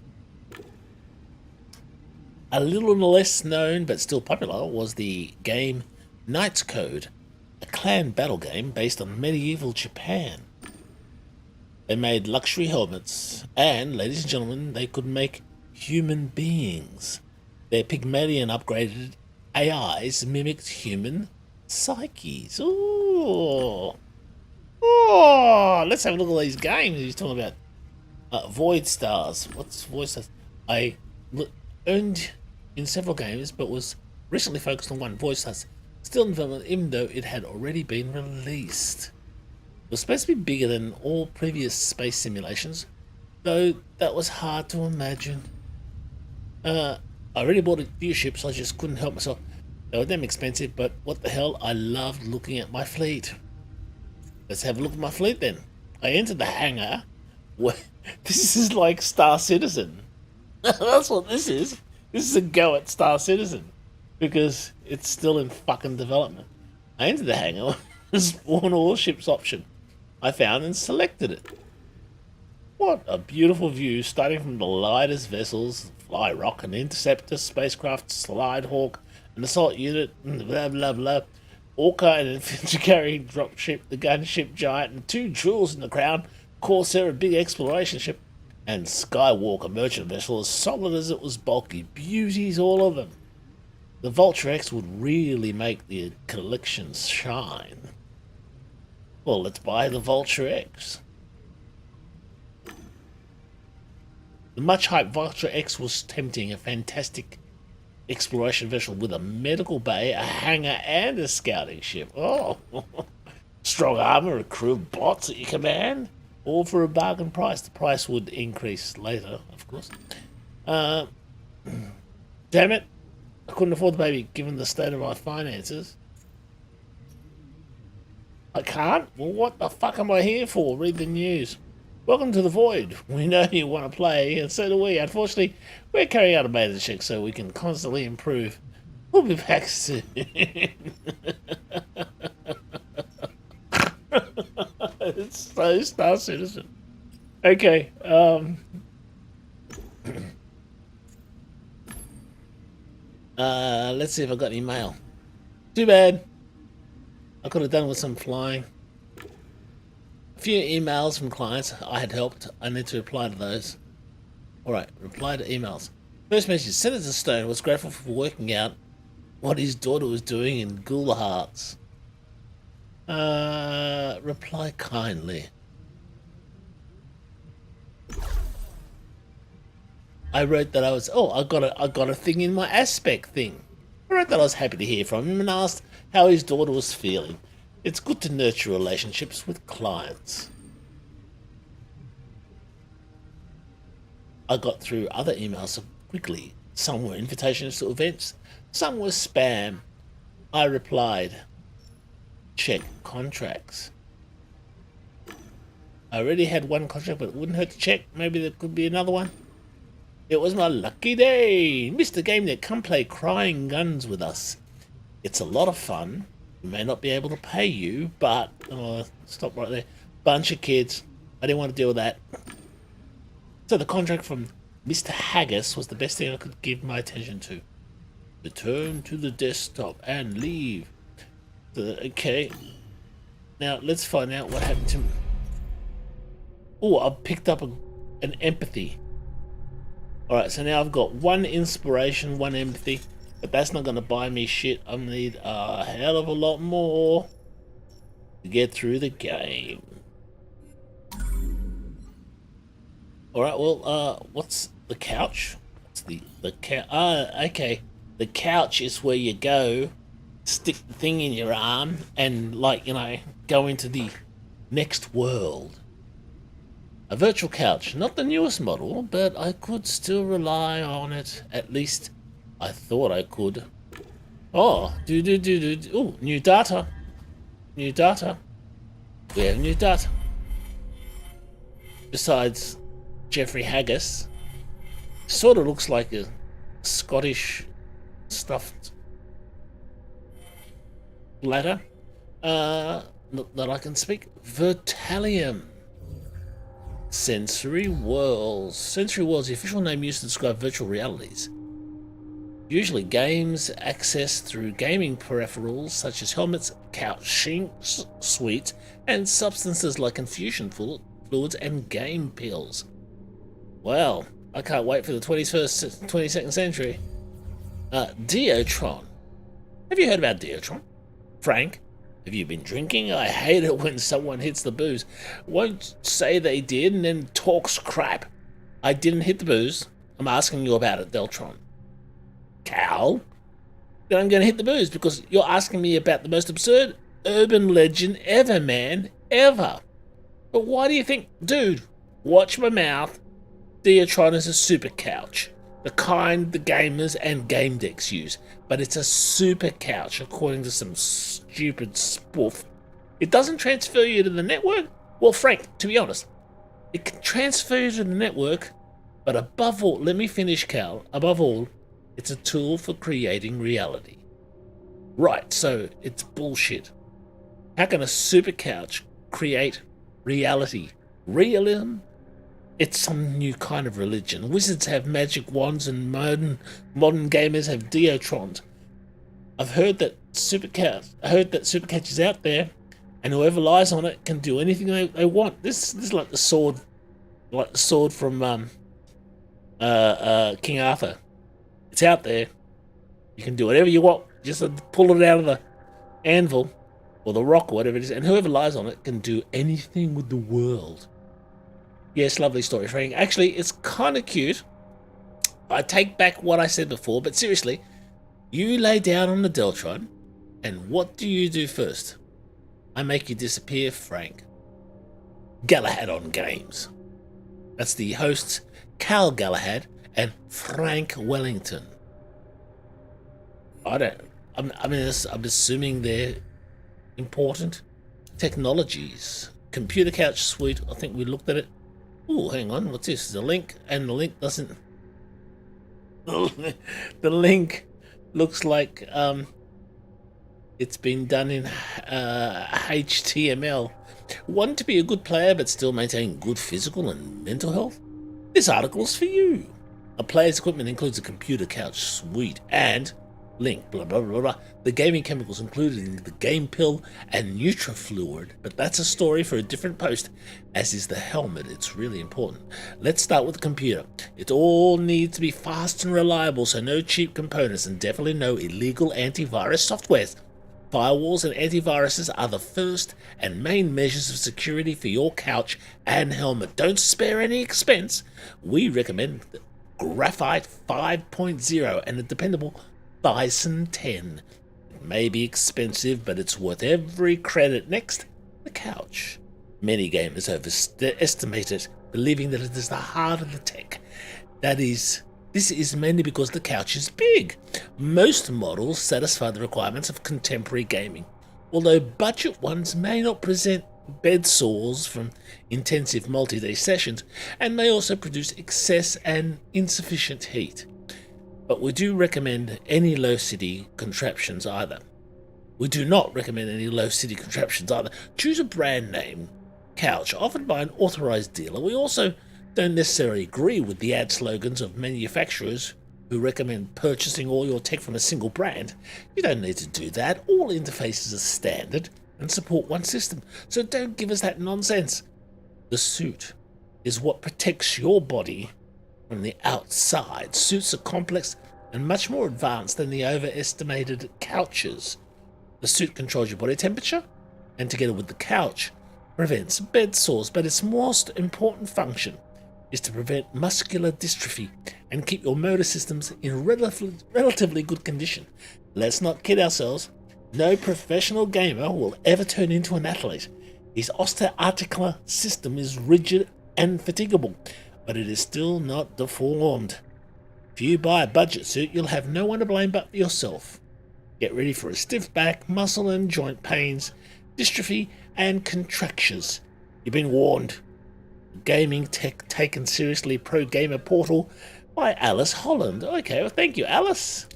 A little less known, but still popular, was the game Knight's Code, a clan battle game based on medieval Japan. They made luxury helmets, and, ladies and gentlemen, they could make human beings. Their Pygmalion upgraded AIs mimicked human psyches. Ooh. Oh, let's have a look at these games he's talking about. Void Stars. What's Void Stars? I earned in several games, but was recently focused on one, Void Stars. Still in development, even though it had already been released. It was supposed to be bigger than all previous space simulations, though that was hard to imagine. I already bought a few ships, I just couldn't help myself. They were damn expensive, but what the hell, I loved looking at my fleet. Let's have a look at my fleet then. I entered the hangar. This is like Star Citizen. That's what this is. This is a go at Star Citizen, because it's still in fucking development. I entered the hangar, spawn all ships option. I found and selected it. What a beautiful view, starting from the lightest vessels, Fly Rock, an interceptor spacecraft, Slide Hawk, an assault unit, blah blah blah, Orca, an infantry carrying dropship, the gunship giant, and 2 jewels in the crown, Corsair, a big exploration ship, and Skywalk, a merchant vessel as solid as it was bulky. Beauties, all of them. The Vulture X would really make the collection shine. Well, let's buy the Vulture X. The much-hyped Vulture X was tempting, a fantastic exploration vessel with a medical bay, a hangar, and a scouting ship. Oh, strong armor, a crew of bots at your command, all for a bargain price. The price would increase later, of course. Damn it, I couldn't afford the baby given the state of my finances. I can't? Well, what the fuck am I here for? Read the news. Welcome to the Void. We know you want to play, and so do we. Unfortunately, we're carrying out a beta check so we can constantly improve. We'll be back soon. It's so Star Citizen. Okay, let's see if I got any mail. Too bad. I could have done with some flying. A few emails from clients I had helped. I need to reply to those. Alright, reply to emails. First message. Senator Stone was grateful for working out what his daughter was doing in Ghoul Hearts. Reply kindly. I wrote that I was, I got a thing in my aspect thing. I wrote that I was happy to hear from him and asked how his daughter was feeling. It's good to nurture relationships with clients. I got through other emails so quickly. Some were invitations to events, some were spam. I replied, check contracts. I already had one contract, but it wouldn't hurt to check. Maybe there could be another one. It was my lucky day. Mr. Gamedec, come play Crying Guns with us. It's a lot of fun. We may not be able to pay you, but... Oh, stop right there. Bunch of kids. I didn't want to deal with that. So the contract from Mr. Haggis was the best thing I could give my attention to. Return to the desktop and leave. Okay. Now, let's find out what happened to me. Oh, I picked up an empathy. Alright, so now I've got 1 inspiration, 1 empathy. But that's not going to buy me shit. I need a hell of a lot more to get through the game. Alright, well, what's the couch? What's the couch? Okay. The couch is where you go, stick the thing in your arm, and, like, you know, go into the next world. A virtual couch. Not the newest model, but I could still rely on it. At least I thought I could. Oh, oh, new data. New data. We have new data. Besides Jeffrey Haggis, sort of looks like a Scottish stuffed ladder. Not that I can speak. Vertalium. Sensory Worlds. Sensory Worlds, the official name used to describe virtual realities. Usually games accessed through gaming peripherals such as helmets, couching suites, and substances like infusion fluids and game pills. Well, I can't wait for the 22nd century. Deotron. Have you heard about Deotron? Frank, have you been drinking? I hate it when someone hits the booze. Won't say they did and then talks crap. I didn't hit the booze. I'm asking you about it, Deltron. Cal? Then I'm going to hit the booze because you're asking me about the most absurd urban legend ever, man. Ever. But why do you think? Dude, watch my mouth. Deotron is a super couch. The kind the gamers and Gamedec's use. But it's a super couch, according to some stupid spoof. It doesn't transfer you to the network? Well, Frank, to be honest, it can transfer you to the network, but above all, let me finish, Cal. Above all, it's a tool for creating reality. Right, so it's bullshit. How can a super couch create reality? Realism? It's some new kind of religion. Wizards have magic wands and modern gamers have Deotrons. I've heard that super couch is out there, and whoever lies on it can do anything they want. This is like the sword from King Arthur. It's out there. You can do whatever you want. Just pull it out of the anvil or the rock or whatever it is, and whoever lies on it can do anything with the world. Yes, lovely story, Frank. Actually, it's kind of cute. I take back what I said before, but seriously, you lay down on the Deltron, and what do you do first? I make you disappear, Frank. Galahad on Games. That's the hosts, Cal Galahad and Frank Wellington. I'm assuming they're important. Technologies. Computer couch suite, I think we looked at it. Oh, hang on, what's this? The link, and the link doesn't... the link looks like it's been done in HTML. Want to be a good player but still maintain good physical and mental health? This article is for you. A player's equipment includes a computer couch suite and link, blah, blah, blah, blah. The gaming chemicals included in the game pill and NutriFluid, but that's a story for a different post, as is the helmet. It's really important. Let's start with the computer. It all needs to be fast and reliable, so no cheap components and definitely no illegal antivirus software. Firewalls and antiviruses are the first and main measures of security for your couch and helmet. Don't spare any expense. We recommend Graphite 5.0 and a dependable Bison 10. It may be expensive, but it's worth every credit. Next, the couch. Many gamers overestimate it, believing that it is the heart of the tech. This is mainly because the couch is big. Most models satisfy the requirements of contemporary gaming, although budget ones may not present bed sores from intensive multi-day sessions, and may also produce excess and insufficient heat. But we do recommend any low city contraptions either. Choose a brand name couch offered by an authorized dealer. We also don't necessarily agree with the ad slogans of manufacturers who recommend purchasing all your tech from a single brand. You don't need to do that. All interfaces are standard and support one system, so don't give us that nonsense. The suit is what protects your body from the outside. Suits are complex and much more advanced than the overestimated couches. The suit controls your body temperature, and together with the couch, prevents bed sores, but its most important function is to prevent muscular dystrophy and keep your motor systems in relatively good condition. Let's not kid ourselves. No professional gamer will ever turn into an athlete. His osteoarticular system is rigid and fatigable, but it is still not deformed. If you buy a budget suit, you'll have no one to blame but yourself. Get ready for a stiff back, muscle and joint pains, dystrophy and contractures. You've been warned. Gaming Tech Taken Seriously Pro Gamer Portal by Alice Holland. Okay, well thank you, Alice.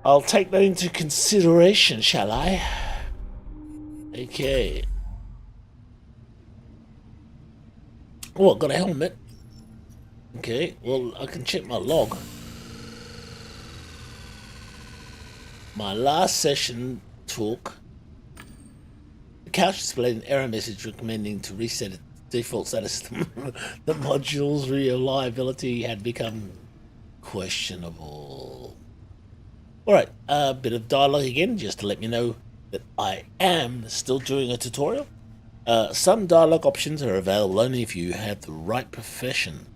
I'll take that into consideration, shall I? Okay. Oh, I've got a helmet. Okay, well I can check my log. My last session took... The couch displayed an error message recommending to reset its default status. The module's reliability had become questionable. Alright, a bit of dialogue again, just to let me know that I am still doing a tutorial. Some dialogue options are available only if you have the right profession.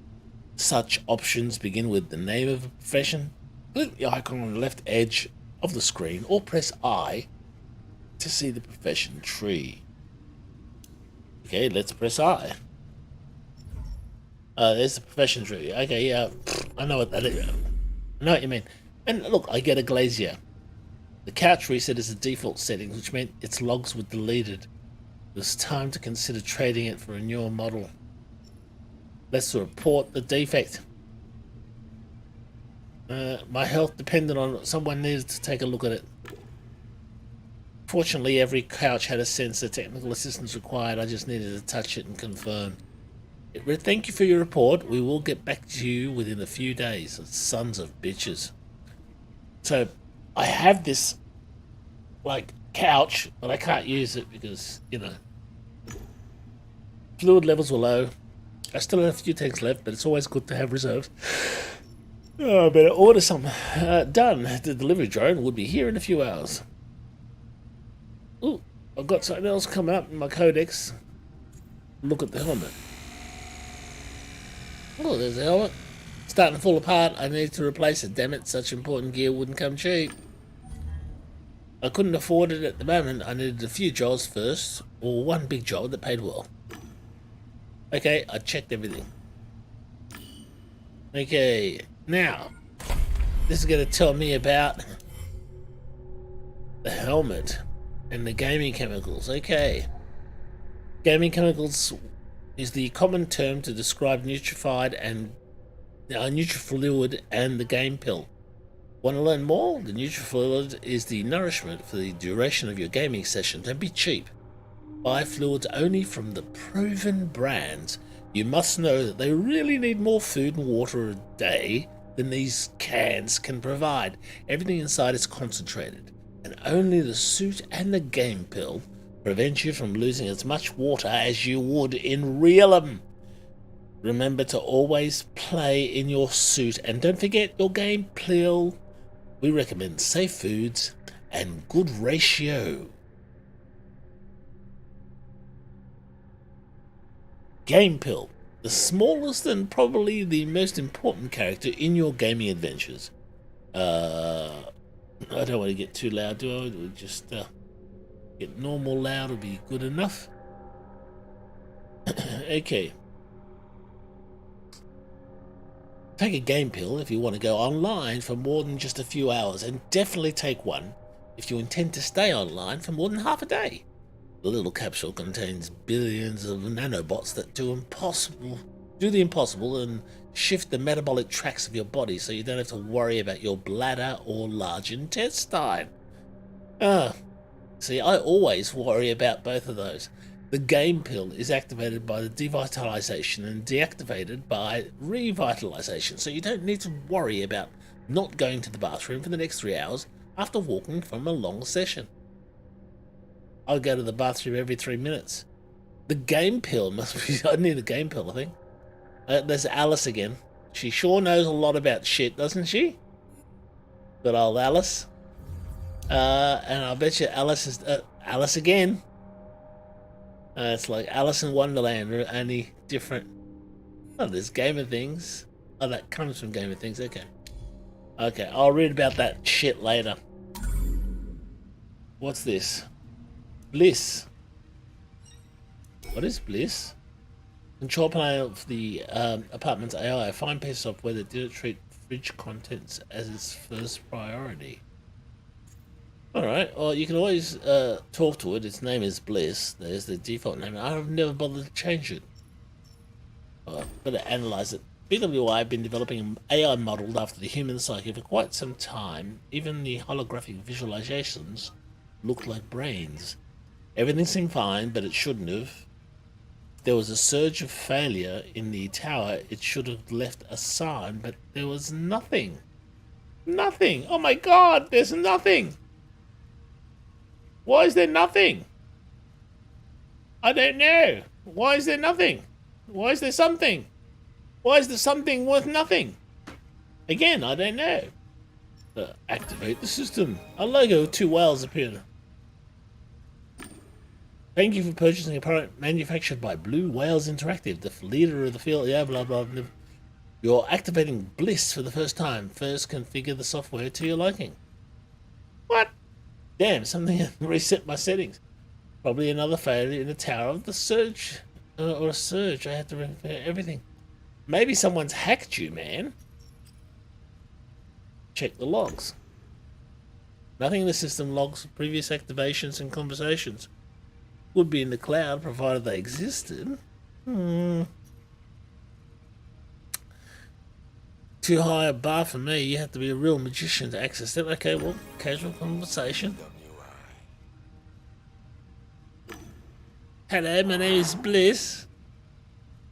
Such options begin with the name of a profession. Click the icon on the left edge of the screen or press I to see the profession tree. Okay, let's press I. There's the profession tree. Okay, yeah, I know what that is. I know what you mean. And look, I get a glazier. The couch reset is the default settings, which meant its logs were deleted. It was time to consider trading it for a newer model. Let's report the defect. My health depended on someone needed to take a look at it. Fortunately, every couch had a sensor. Technical assistance required. I just needed to touch it and confirm. Thank you for your report. We will get back to you within a few days. Sons of bitches. So, I have this, like, couch, but I can't use it because, you know, fluid levels were low. I still have a few tanks left, but it's always good to have reserves. Oh, I better order some. Done. The delivery drone would be here in a few hours. Ooh, I've got something else coming up in my codex. Look at the helmet. Oh, there's the helmet. Starting to fall apart. I need to replace it. Damn it, such important gear wouldn't come cheap. I couldn't afford it at the moment. I needed a few jobs first, or one big job that paid well. Okay, I checked everything. Okay, now, this is going to tell me about the helmet and the gaming chemicals. Okay. Gaming chemicals is the common term to describe nutrifluid and the game pill. Want to learn more? The nutrifluid is the nourishment for the duration of your gaming session. Don't be cheap. Buy fluids only from the proven brands. You must know that they really need more food and water a day than these cans can provide. Everything inside is concentrated, and only the suit and the game pill prevent you from losing as much water as you would in realum. Remember to always play in your suit, and don't forget your game pill. We recommend safe foods and good ratio. Game pill, the smallest and probably the most important character in your gaming adventures. I don't want to get too loud, do I? We'll just get normal loud will be good enough. Okay. Take a game pill if you want to go online for more than just a few hours, and definitely take one if you intend to stay online for more than half a day. The little capsule contains billions of nanobots that do the impossible and shift the metabolic tracts of your body so you don't have to worry about your bladder or large intestine. See, I always worry about both of those. The game pill is activated by the devitalization and deactivated by revitalization, so you don't need to worry about not going to the bathroom for the next 3 hours after walking from a long session. I go to the bathroom every 3 minutes. The game pill must be... I need a game pill, I think. There's Alice again. She sure knows a lot about shit, doesn't she? Good old Alice. And I bet you Alice is... Alice again. It's like Alice in Wonderland, only different. Oh, there's Game of Things. Oh, that comes from Game of Things. Okay. Okay, I'll read about that shit later. What's this? Bliss. What is Bliss? Control panel of the apartment's AI. A fine piece of software that didn't treat fridge contents as its first priority. Alright, well, you can always talk to it. Its name is Bliss. There's the default name. I've never bothered to change it. Better analyze it. BWI have been developing an AI modeled after the human psyche for quite some time. Even the holographic visualizations looked like brains. Everything seemed fine, but it shouldn't have. There was a surge of failure in the tower. It should have left a sign, but there was nothing. Nothing! Oh my god, there's nothing! Why is there nothing? I don't know. Why is there nothing? Why is there something? Why is there something worth nothing? Again, I don't know. Activate the system. A logo with 2 whales appeared. Thank you for purchasing a product manufactured by Blue Whales Interactive, the leader of the field. Yeah, blah, blah, blah. You're activating Bliss for the first time. First, configure the software to your liking. What? Damn, something reset my settings. Probably another failure in the tower of the surge. Or a surge. I had to repair everything. Maybe someone's hacked you, man. Check the logs. Nothing in the system logs previous activations and conversations. Would be in the cloud, provided they existed. Too high a bar for me. You have to be a real magician to access them. Okay, well, casual conversation. Hello, my name is Bliss.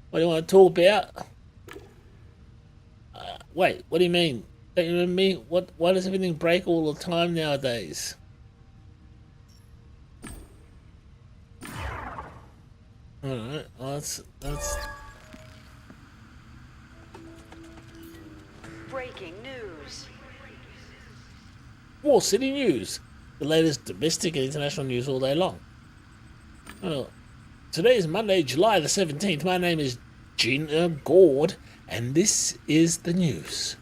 What do you want to talk about? Wait, what do you mean? Don't you remember me? Why does everything break all the time nowadays? Alright, well, that's... Breaking news. War City News. The latest domestic and international news all day long. Well, today is Monday, July the 17th. My name is Gina Gord, and this is the news.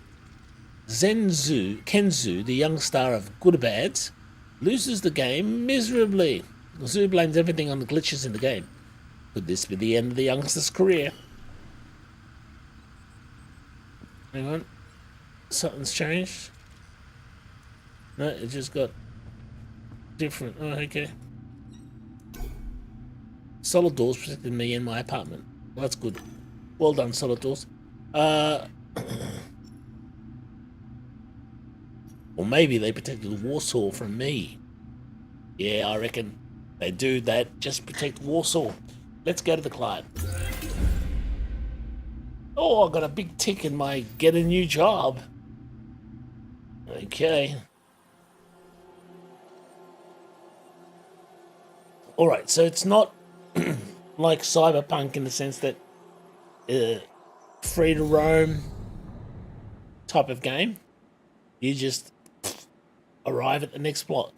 Kenzu, the young star of Goodabads, loses the game miserably. Zoo blames everything on the glitches in the game. Could this be the end of the youngster's career? Hang on. Something's changed. No, it just got different. Oh, okay. Solid doors protected me and my apartment. Well, that's good. Well done, Solid doors. Or maybe they protected Warsaw from me. Yeah, I reckon they do that. Just protect Warsaw. Let's go to the client. Oh, I got a big tick in my get a new job. Okay. Alright, so it's not like Cyberpunk in the sense that free to roam type of game. You just arrive at the next plot.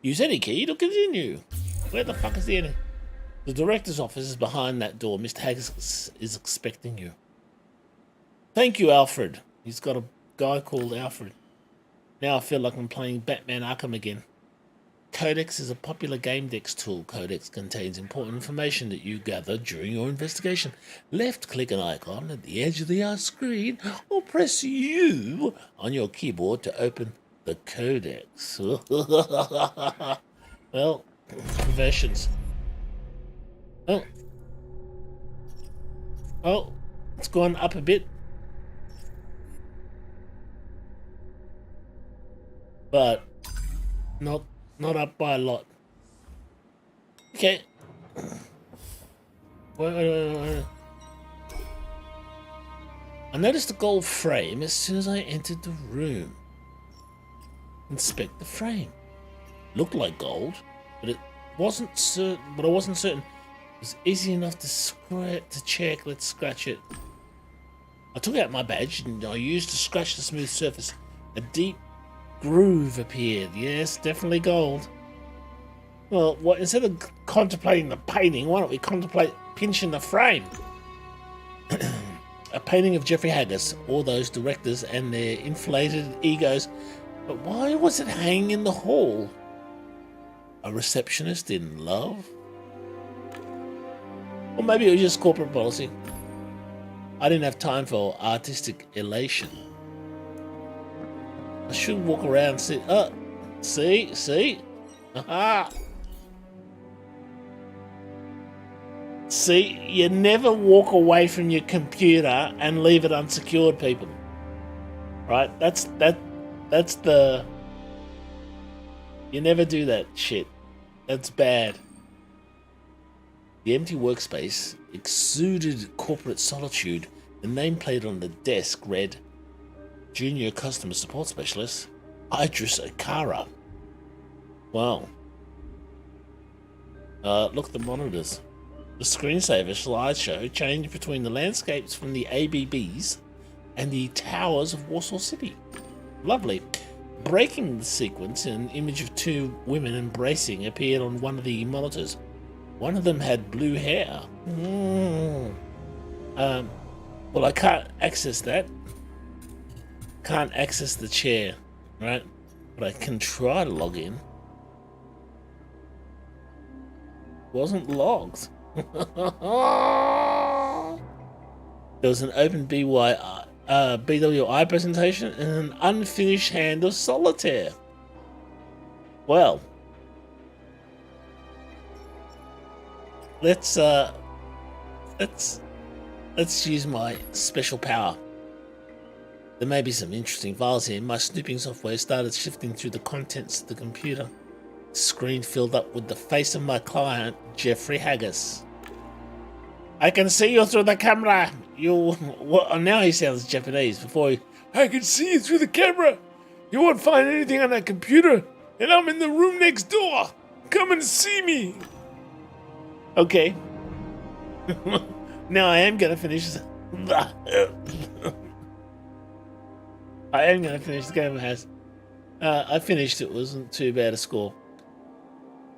Use any key to continue. Where the fuck is the enemy? The director's office is behind that door. Mr. Haggis is expecting you. Thank you, Alfred. He's got a guy called Alfred. Now I feel like I'm playing Batman Arkham again. Codex is a popular Gamedec tool. Codex contains important information that you gather during your investigation. Left-click an icon at the edge of the screen or press U on your keyboard to open the Codex. Well, conversions. Oh. Oh, it's gone up a bit. But not up by a lot. Okay. Wait. I noticed the gold frame as soon as I entered the room. Inspect the frame. Looked like gold, but it wasn't certain. But I wasn't certain. It was easy enough to check. Let's scratch it. I took out my badge and I used to scratch the smooth surface. A deep groove appeared. Yes, definitely gold. Well, what? Instead of contemplating the painting, why don't we contemplate pinching the frame? A painting of Jeffrey Haggis, all those directors and their inflated egos. But why was it hanging in the hall? A receptionist in love? Or maybe it was just corporate policy. I didn't have time for artistic elation. I should walk around and see. Oh, see? Aha! See, you never walk away from your computer and leave it unsecured, people. Right? That's the... You never do that shit. That's bad. The empty workspace exuded corporate solitude. The nameplate on the desk read, Junior Customer Support Specialist, Idris Akara. Wow. Look at the monitors. The screensaver slideshow changed between the landscapes from the ABBs and the towers of Warsaw City. Lovely. Breaking the sequence, an image of two women embracing appeared on one of the monitors. One of them had blue hair. Well, I can't access that. Can't access the chair, right? But I can try to log in. Wasn't logged. There was an open BWI presentation and an unfinished hand of solitaire. Well, let's use my special power. There may be some interesting files here. My snooping software started shifting through the contents of the computer. The screen filled up with the face of my client, Jeffrey Haggis. I can see you through the camera. Now he sounds Japanese. I can see you through the camera. You won't find anything on that computer, and I'm in the room next door. Come and see me. Okay. Now I am gonna finish. I am gonna finish the game. I finished. It wasn't too bad a score.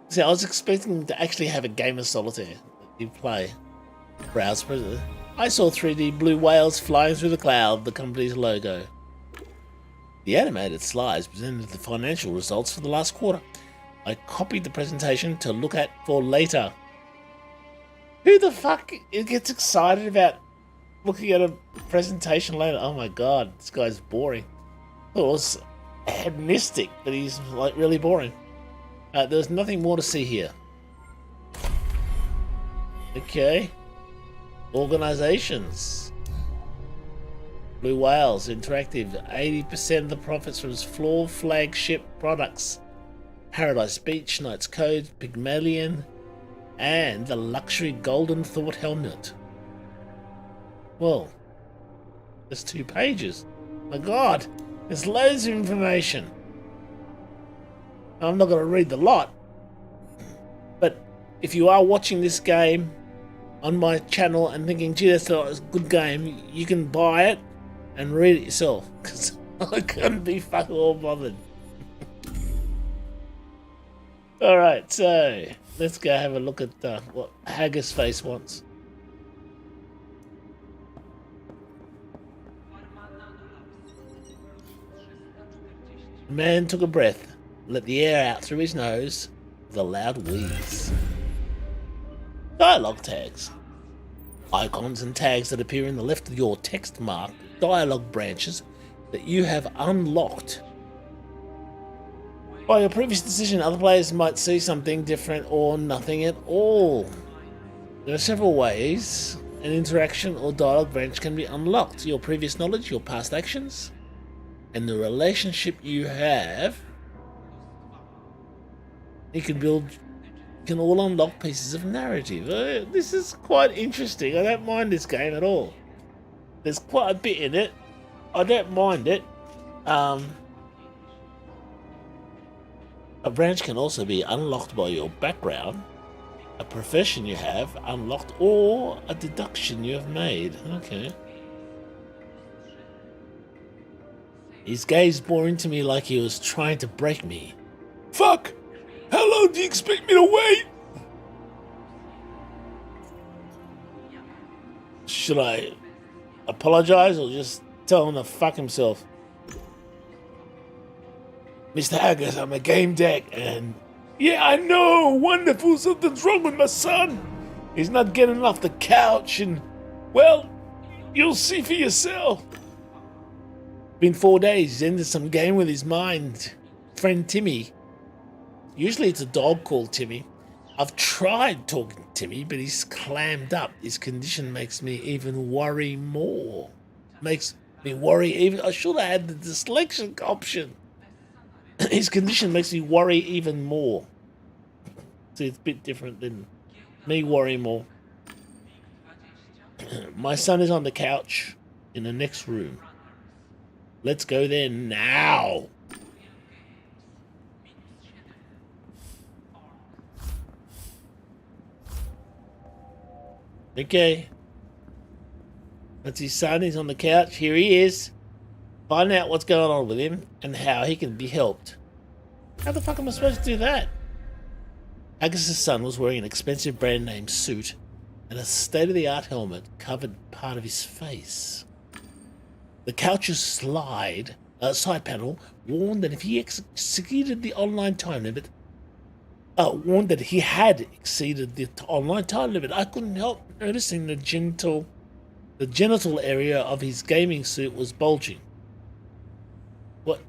See, I was expecting to actually have a game of solitaire that you play. Browse president. I saw 3D blue whales flying through the cloud, the company's logo. The animated slides presented the financial results for the last quarter. I copied the presentation to look at for later. Who the fuck gets excited about looking at a presentation later? Oh my god, this guy's boring. It was hedonistic, but he's like really boring. There's nothing more to see here. Okay. Organizations. Blue Whales Interactive. 80% of the profits from its floor flagship products. Paradise Beach, Knight's Code, Pygmalion, and the luxury Golden Thought helmet. Well, there's 2 pages. My god, there's loads of information. I'm not going to read the lot, but if you are watching this game on my channel and thinking, gee, that's a good game, you can buy it and read it yourself, because I couldn't be fucking all bothered. Alright, so let's go have a look at what Haggis Face wants. The man took a breath, let the air out through his nose with a loud wheeze. Dialogue tags. Icons and tags that appear in the left of your text mark dialogue branches that you have unlocked. By your previous decision, other players might see something different or nothing at all. There are several ways an interaction or dialogue branch can be unlocked. Your previous knowledge, your past actions, and the relationship you have. You can all unlock pieces of narrative. This is quite interesting. I don't mind this game at all. There's quite a bit in it. I don't mind it. A branch can also be unlocked by your background, a profession you have unlocked, or a deduction you have made. Okay. His gaze bore into me like he was trying to break me. Fuck! How long do you expect me to wait? Should I apologize or just tell him to fuck himself? Mr. Haggis, I'm a Gamedec and... Yeah, I know! Wonderful! Something's wrong with my son! He's not getting off the couch and... Well, you'll see for yourself. Been 4 days, he's ended some game with his mind. Friend Timmy. Usually it's a dog called Timmy. I've tried talking to Timmy, but he's clammed up. His condition makes me even worry more. Makes me worry even... I should have had the dyslexia option. His condition makes me worry even more. See, it's a bit different than me worry more. My son is on the couch in the next room. Let's go there now. Okay. That's his son. He's on the couch. Here he is. Find out what's going on with him and how he can be helped. How the fuck am I supposed to do that? Agus's son was wearing an expensive brand name suit and a state-of-the-art helmet covered part of his face. The couch's side panel warned that if he exceeded the online time limit, warned that he had exceeded the online time limit. I couldn't help noticing the genital area of his gaming suit was bulging. What?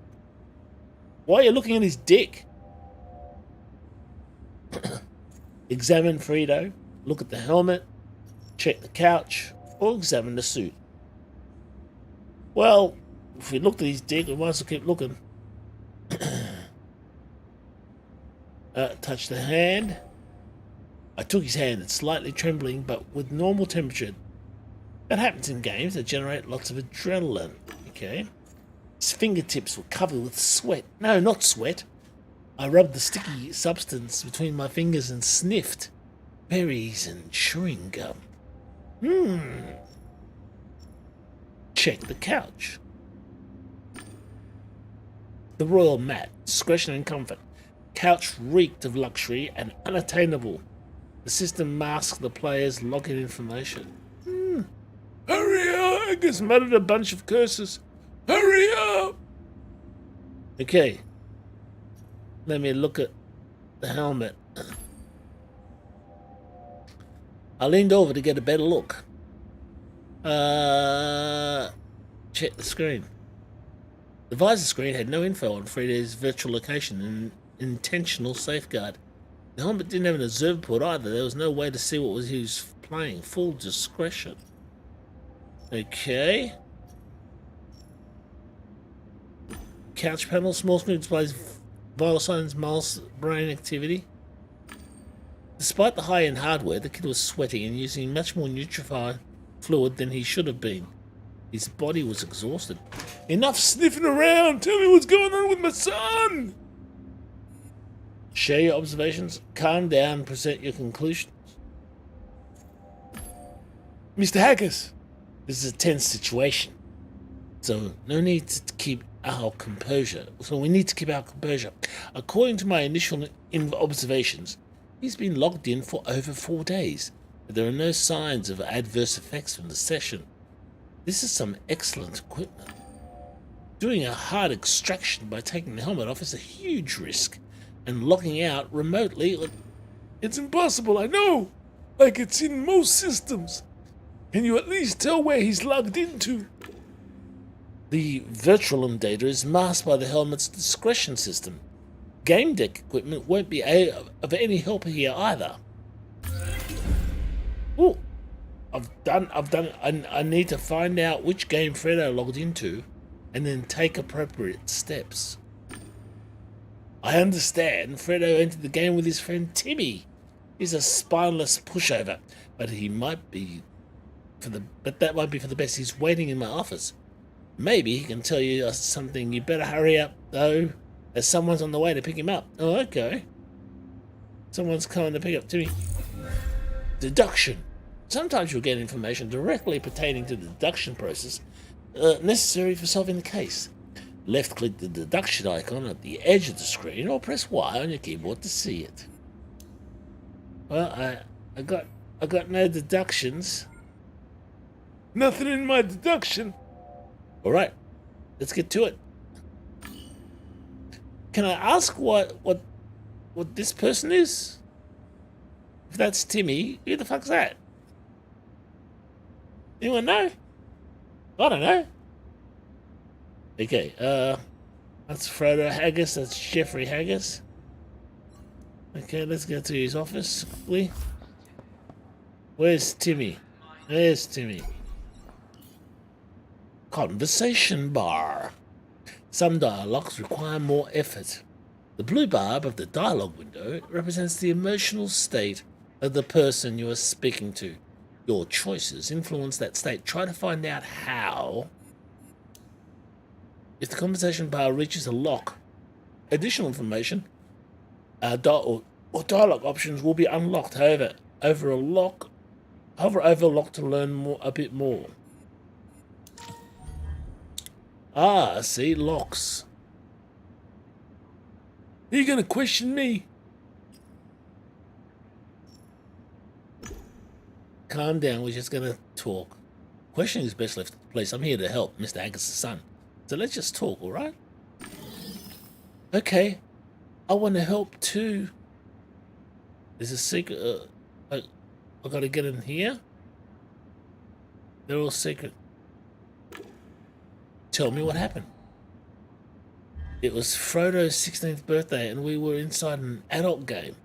Why are you looking at his dick? Examine Frito, look at the helmet, check the couch, or examine the suit. Well, if we looked at his dick, we might as well keep looking. Touch the hand. I took his hand, it's slightly trembling, but with normal temperature. That happens in games that generate lots of adrenaline. Okay. His fingertips were covered with sweat. No, not sweat. I rubbed the sticky substance between my fingers and sniffed. Berries and chewing gum. Check the couch. The royal mat, discretion and comfort. Couch reeked of luxury and unattainable. The system masked the player's login information. Hurry up! I just muttered a bunch of curses. Hurry up! Okay. Let me look at the helmet. I leaned over to get a better look. Check the screen. The visor screen had no info on Frida's virtual location and intentional safeguard. The helmet didn't have an observer port either. There was no way to see what he was playing. Full discretion. Okay. Couch panel, small screen displays vital signs, mouse, brain activity. Despite the high-end hardware, the kid was sweating and using much more nutrifying fluid than he should have been. His body was exhausted. Enough sniffing around! Tell me what's going on with my son! Share your observations, calm down, present your conclusions. Mr. Haggis, this is a tense situation. So no need to keep our composure. According to my initial observations, he's been logged in for over 4 days, but there are no signs of adverse effects from the session. This is some excellent equipment. Doing a hard extraction by taking the helmet off is a huge risk, and logging out remotely, it's impossible, I know! Like it's in most systems. Can you at least tell where he's logged into? The virtual data is masked by the helmet's discretion system. game deck equipment won't be of any help here either. Oh, I've done. I need to find out which game Fredo logged into, and then take appropriate steps. I understand Fredo entered the game with his friend Timmy. He's a spineless pushover, but that might be for the best. He's waiting in my office. Maybe he can tell you something. You better hurry up, though, as someone's on the way to pick him up. Oh, okay. Someone's coming to pick up Timmy. Deduction. Sometimes you'll get information directly pertaining to the deduction process necessary for solving the case. Left-click the deduction icon at the edge of the screen, or press Y on your keyboard to see it. Well, I got no deductions. Nothing in my deduction. All right, let's get to it. Can I ask what this person is? If that's Timmy, who the fuck's that? Anyone know? I don't know. Okay, that's Frodo Haggis, that's Jeffrey Haggis. Okay, let's go to his office quickly. Where's Timmy? There's Timmy. Conversation bar. Some dialogues require more effort. The blue bar above the dialogue window represents the emotional state of the person you are speaking to. Your choices influence that state. Try to find out how. If the conversation bar reaches a lock, additional information or dialogue options will be unlocked. However, hover over lock to learn a bit more. Ah, see, locks. Are you going to question me? Calm down, we're just going to talk. Questioning is best left to the police. I'm here to help, Mr. Haggis' son. So let's just talk, all right? Okay, I want to help too. There's a secret. I got to get in here. They're all secret. Tell me what happened. It was Frodo's 16th birthday and we were inside an adult game.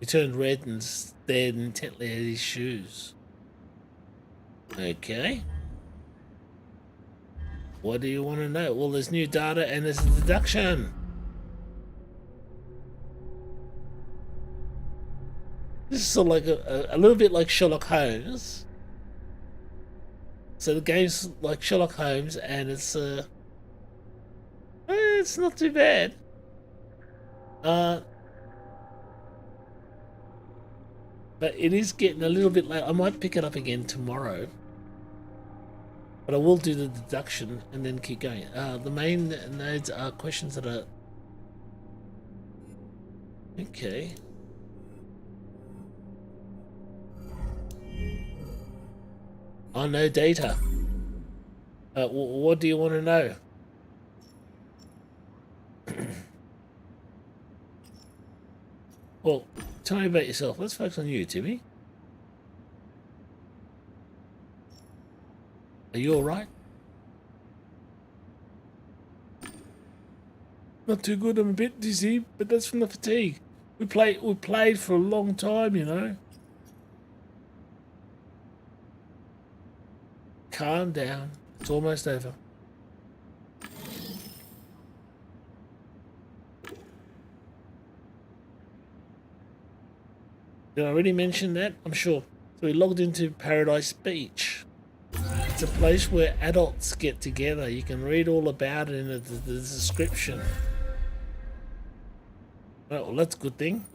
He turned red and stared intently at his shoes. Okay. What do you want to know? Well, there's new data and there's a deduction. This is sort of like a little bit like Sherlock Holmes. So the game's like Sherlock Holmes and it's not too bad. But it is getting a little bit late. I might pick it up again tomorrow. But I will do the deduction and then keep going. The main nodes are questions that are... Okay. Oh, no data. What do you want to know? Well, tell me about yourself. Let's focus on you, Timmy. Are you alright? Not too good, I'm a bit dizzy, but that's from the fatigue. We played for a long time, you know. Calm down. It's almost over. Did I already mention that? I'm sure. So we logged into Paradise Beach. It's a place where adults get together. You can read all about it in the description. Well, that's a good thing.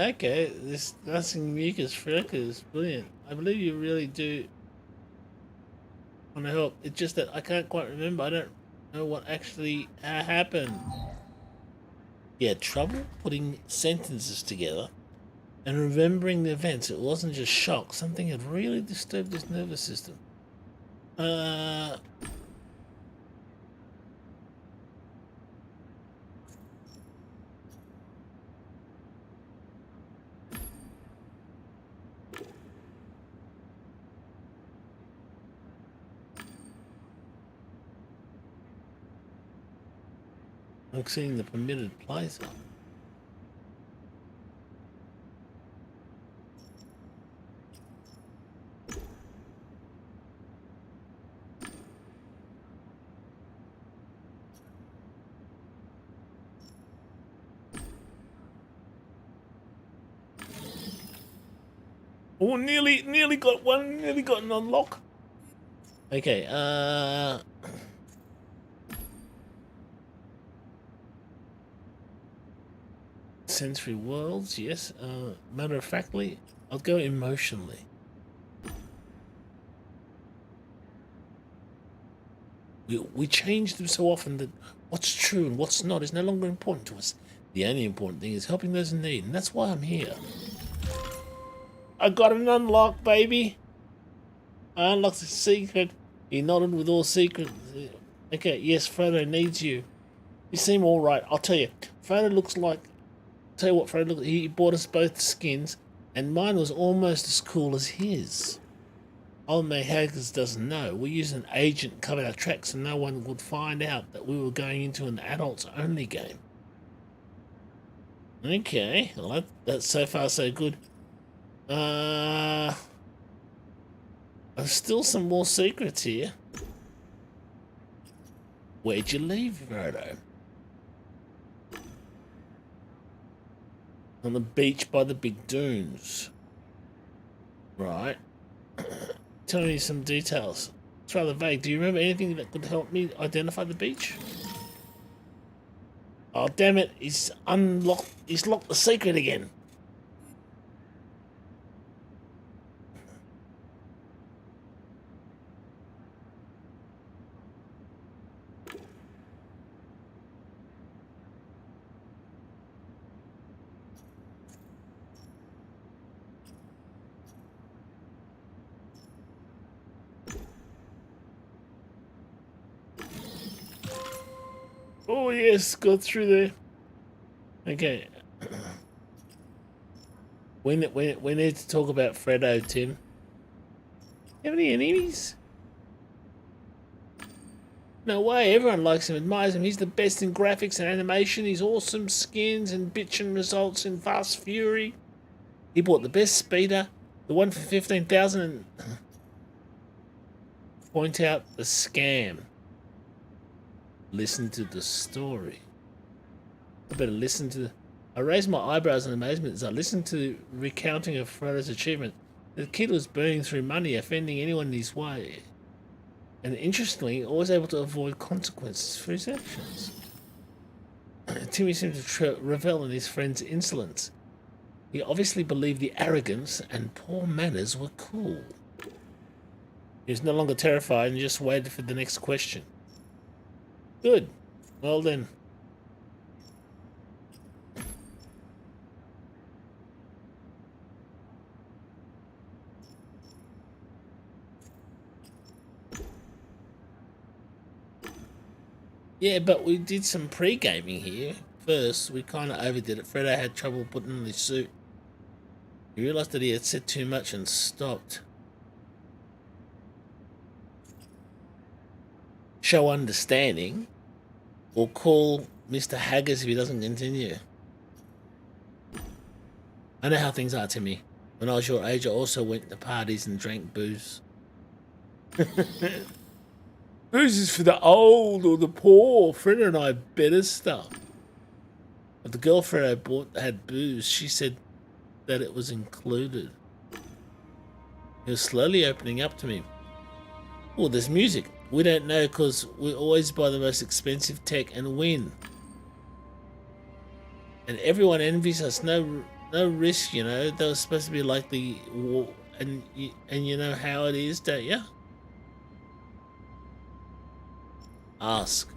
Okay, this nothing mucus Fredo is brilliant. I believe you really do want to help. It's just that I can't quite remember. I don't know what actually happened. He had trouble putting sentences together and remembering the events. It wasn't just shock. Something had really disturbed his nervous system. Exceeding the permitted place. Oh, nearly got one. Nearly got an unlock. Okay. Sensory worlds, yes. Matter of factly, I'll go emotionally. We change them so often that what's true and what's not is no longer important to us. The only important thing is helping those in need, and that's why I'm here. I got an unlock, baby. I unlocked the secret. He nodded with all secret. Okay, yes, Frodo needs you. You seem all right. I'll tell you. Frodo looks like. Tell you what, Frodo. He bought us both skins, and mine was almost as cool as his. Old May Haggis doesn't know. We used an agent to cover our tracks, so no one would find out that we were going into an adults-only game. Okay, well that's so far so good. There's still some more secrets here. Where'd you leave, Frodo? On the beach by the big dunes. Right. Tell me some details. It's rather vague. Do you remember anything that could help me identify the beach? Oh, damn it. He's unlocked. He's locked the secret again. Oh yes, go through there. Okay. We need to talk about Frodo, Tim. You have any enemies? No way, everyone likes him, admires him. He's the best in graphics and animation. He's awesome skins and bitchin' results in Fast Fury. He bought the best speeder, the one for 15,000, and point out the scam. Listen to the story. I better listen to the... I raised my eyebrows in amazement as I listened to the recounting of Frodo's achievement. The kid was burning through money, offending anyone in his way. And interestingly, always able to avoid consequences for his actions. Timmy seemed to revel in his friend's insolence. He obviously believed the arrogance and poor manners were cool. He was no longer terrified and just waited for the next question. Good. Well then. Yeah, but we did some pre-gaming here. First, we kind of overdid it. Frodo had trouble putting on his suit. He realised that he had said too much and stopped. Show understanding, or call Mr. Haggis if he doesn't continue. I know how things are, Timmy. When I was your age, I also went to parties and drank booze. Booze is for the old or the poor. Frodo and I better stuff. But the girl Frodo bought had booze. She said that it was included. He was slowly opening up to me. Oh, there's music. We don't know because we always buy the most expensive tech and win. And everyone envies us. No no risk, you know. That was supposed to be like the war, and you know how it is, don't you? Ask.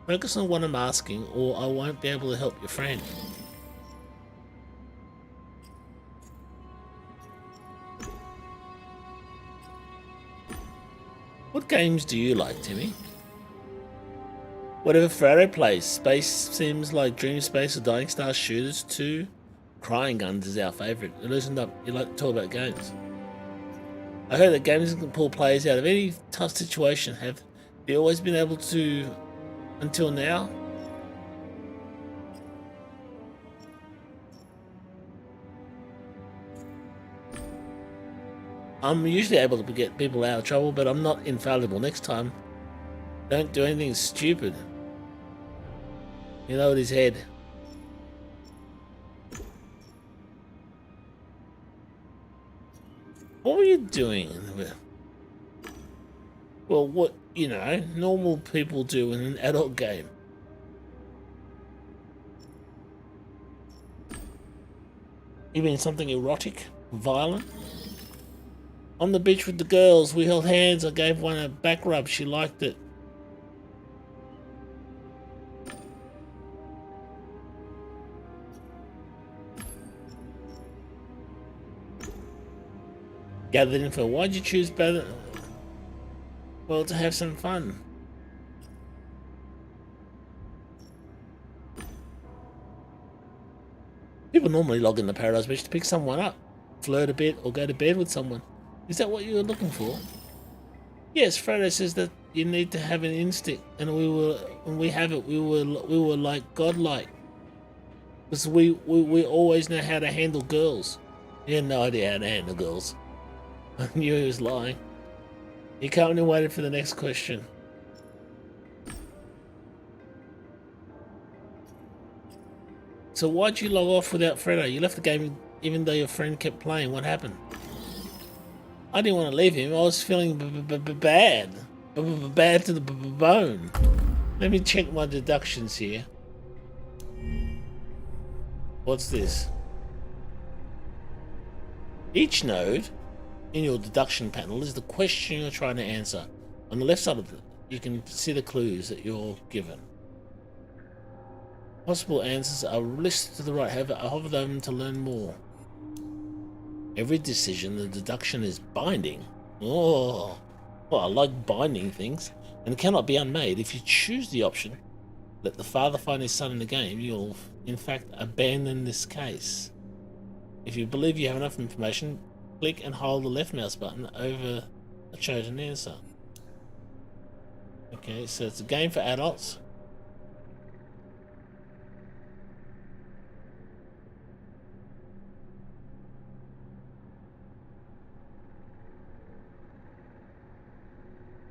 Focus on what I'm asking, or I won't be able to help your friend. What games do you like, Timmy? Whatever Faraday plays, Space Sims like Dream Space or Dying Star Shooters 2, Crying Guns is our favourite. Loosen up, you like to talk about games. I heard that games can pull players out of any tough situation. Have you always been able to until now? I'm usually able to get people out of trouble, but I'm not infallible. Next time, don't do anything stupid. You know, with his head. What were you doing? Well, what, you know, normal people do in an adult game. You mean something erotic? Violent? On the beach with the girls, we held hands. I gave one a back rub. She liked it. Gathered info. Why'd you choose better? Well, to have some fun. People normally log into Paradise Beach to pick someone up, flirt a bit, or go to bed with someone. Is that what you were looking for? Yes, Fredo says that you need to have an instinct, and when we have it, we were like godlike. Because we always know how to handle girls. He had no idea how to handle girls. I knew he was lying. He calmly waited for the next question. So why'd you log off without Fredo? You left the game even though your friend kept playing. What happened? I didn't want to leave him. I was feeling bad. Bad to the bone. Let me check my deductions here. What's this? Each node in your deduction panel is the question you're trying to answer. On the left side of it, you can see the clues that you're given. Possible answers are listed to the right. Hover them to learn more. Every decision, the deduction is binding. Oh, well, I like binding things, and cannot be unmade. If you choose the option, let the father find his son in the game, you'll in fact abandon this case. If you believe you have enough information, click and hold the left mouse button over a chosen answer. Okay, so it's a game for adults.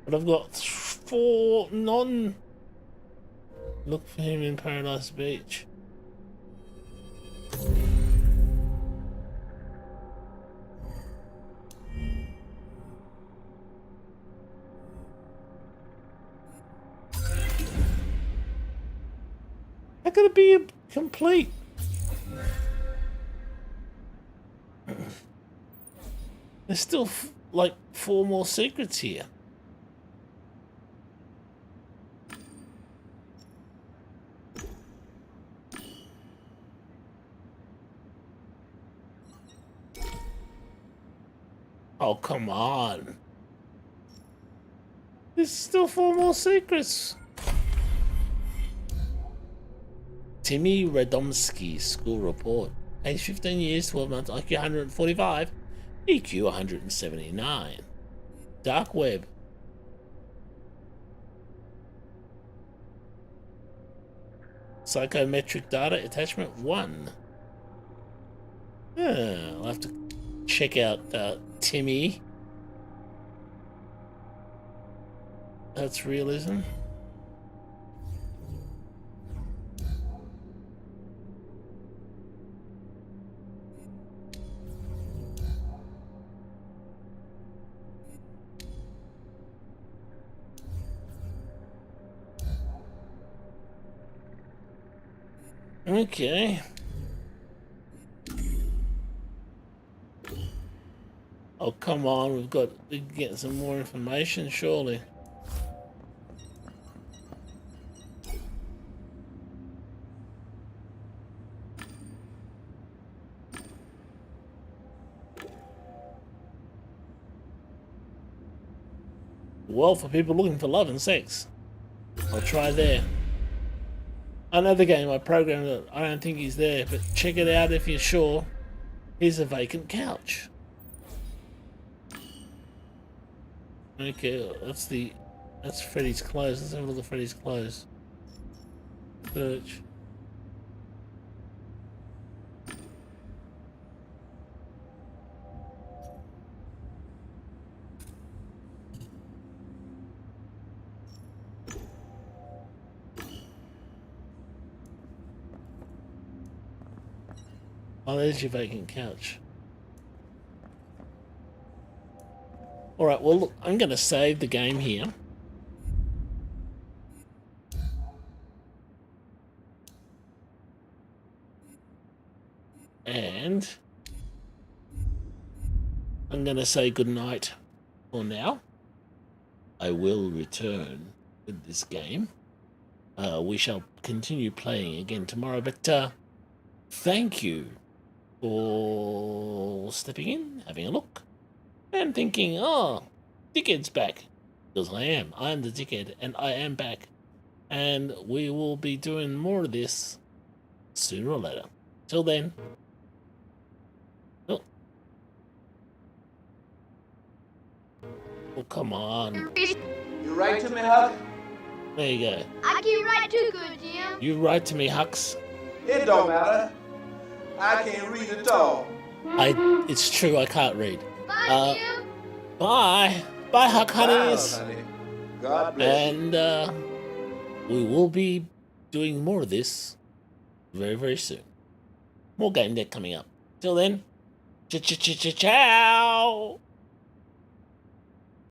But I've got 4 non... Look for him in Paradise Beach. How could it be complete? There's still like 4 more secrets here. Oh, come on. There's still 4 more secrets. Timmy Radomski school report. Age 15 years, 12 months, IQ 145, EQ 179. Dark web. Psychometric data attachment 1. I'll have to check out Timmy. That's realism. Okay. Oh, come on. We can get some more information, surely. Well, for people looking for love and sex, I'll try there. Another game I programmed that I don't think he's there, but check it out if you're sure. Here's a vacant couch. Okay, that's Freddy's clothes. Let's have a look at Freddy's clothes. Search. Oh, there's your vacant couch. Alright, well, look, I'm going to save the game here. And I'm going to say goodnight for now. I will return with this game. We shall continue playing again tomorrow, but thank you for stepping in, having a look, and thinking, oh, Dickhead's back. Because I am. I am the Dickhead, and I am back. And we will be doing more of this sooner or later. Till then. Oh, oh come on. You write to me, Huck? There you go. I can write too good, Jim. You write to me, Hux. It don't matter. I can't read at all. It's true, I can't read. Bye, Jim. Bye. Bye, Huck honeys. Honey. God bless you. And we will be doing more of this very, very soon. More game deck coming up. Till then, ciao.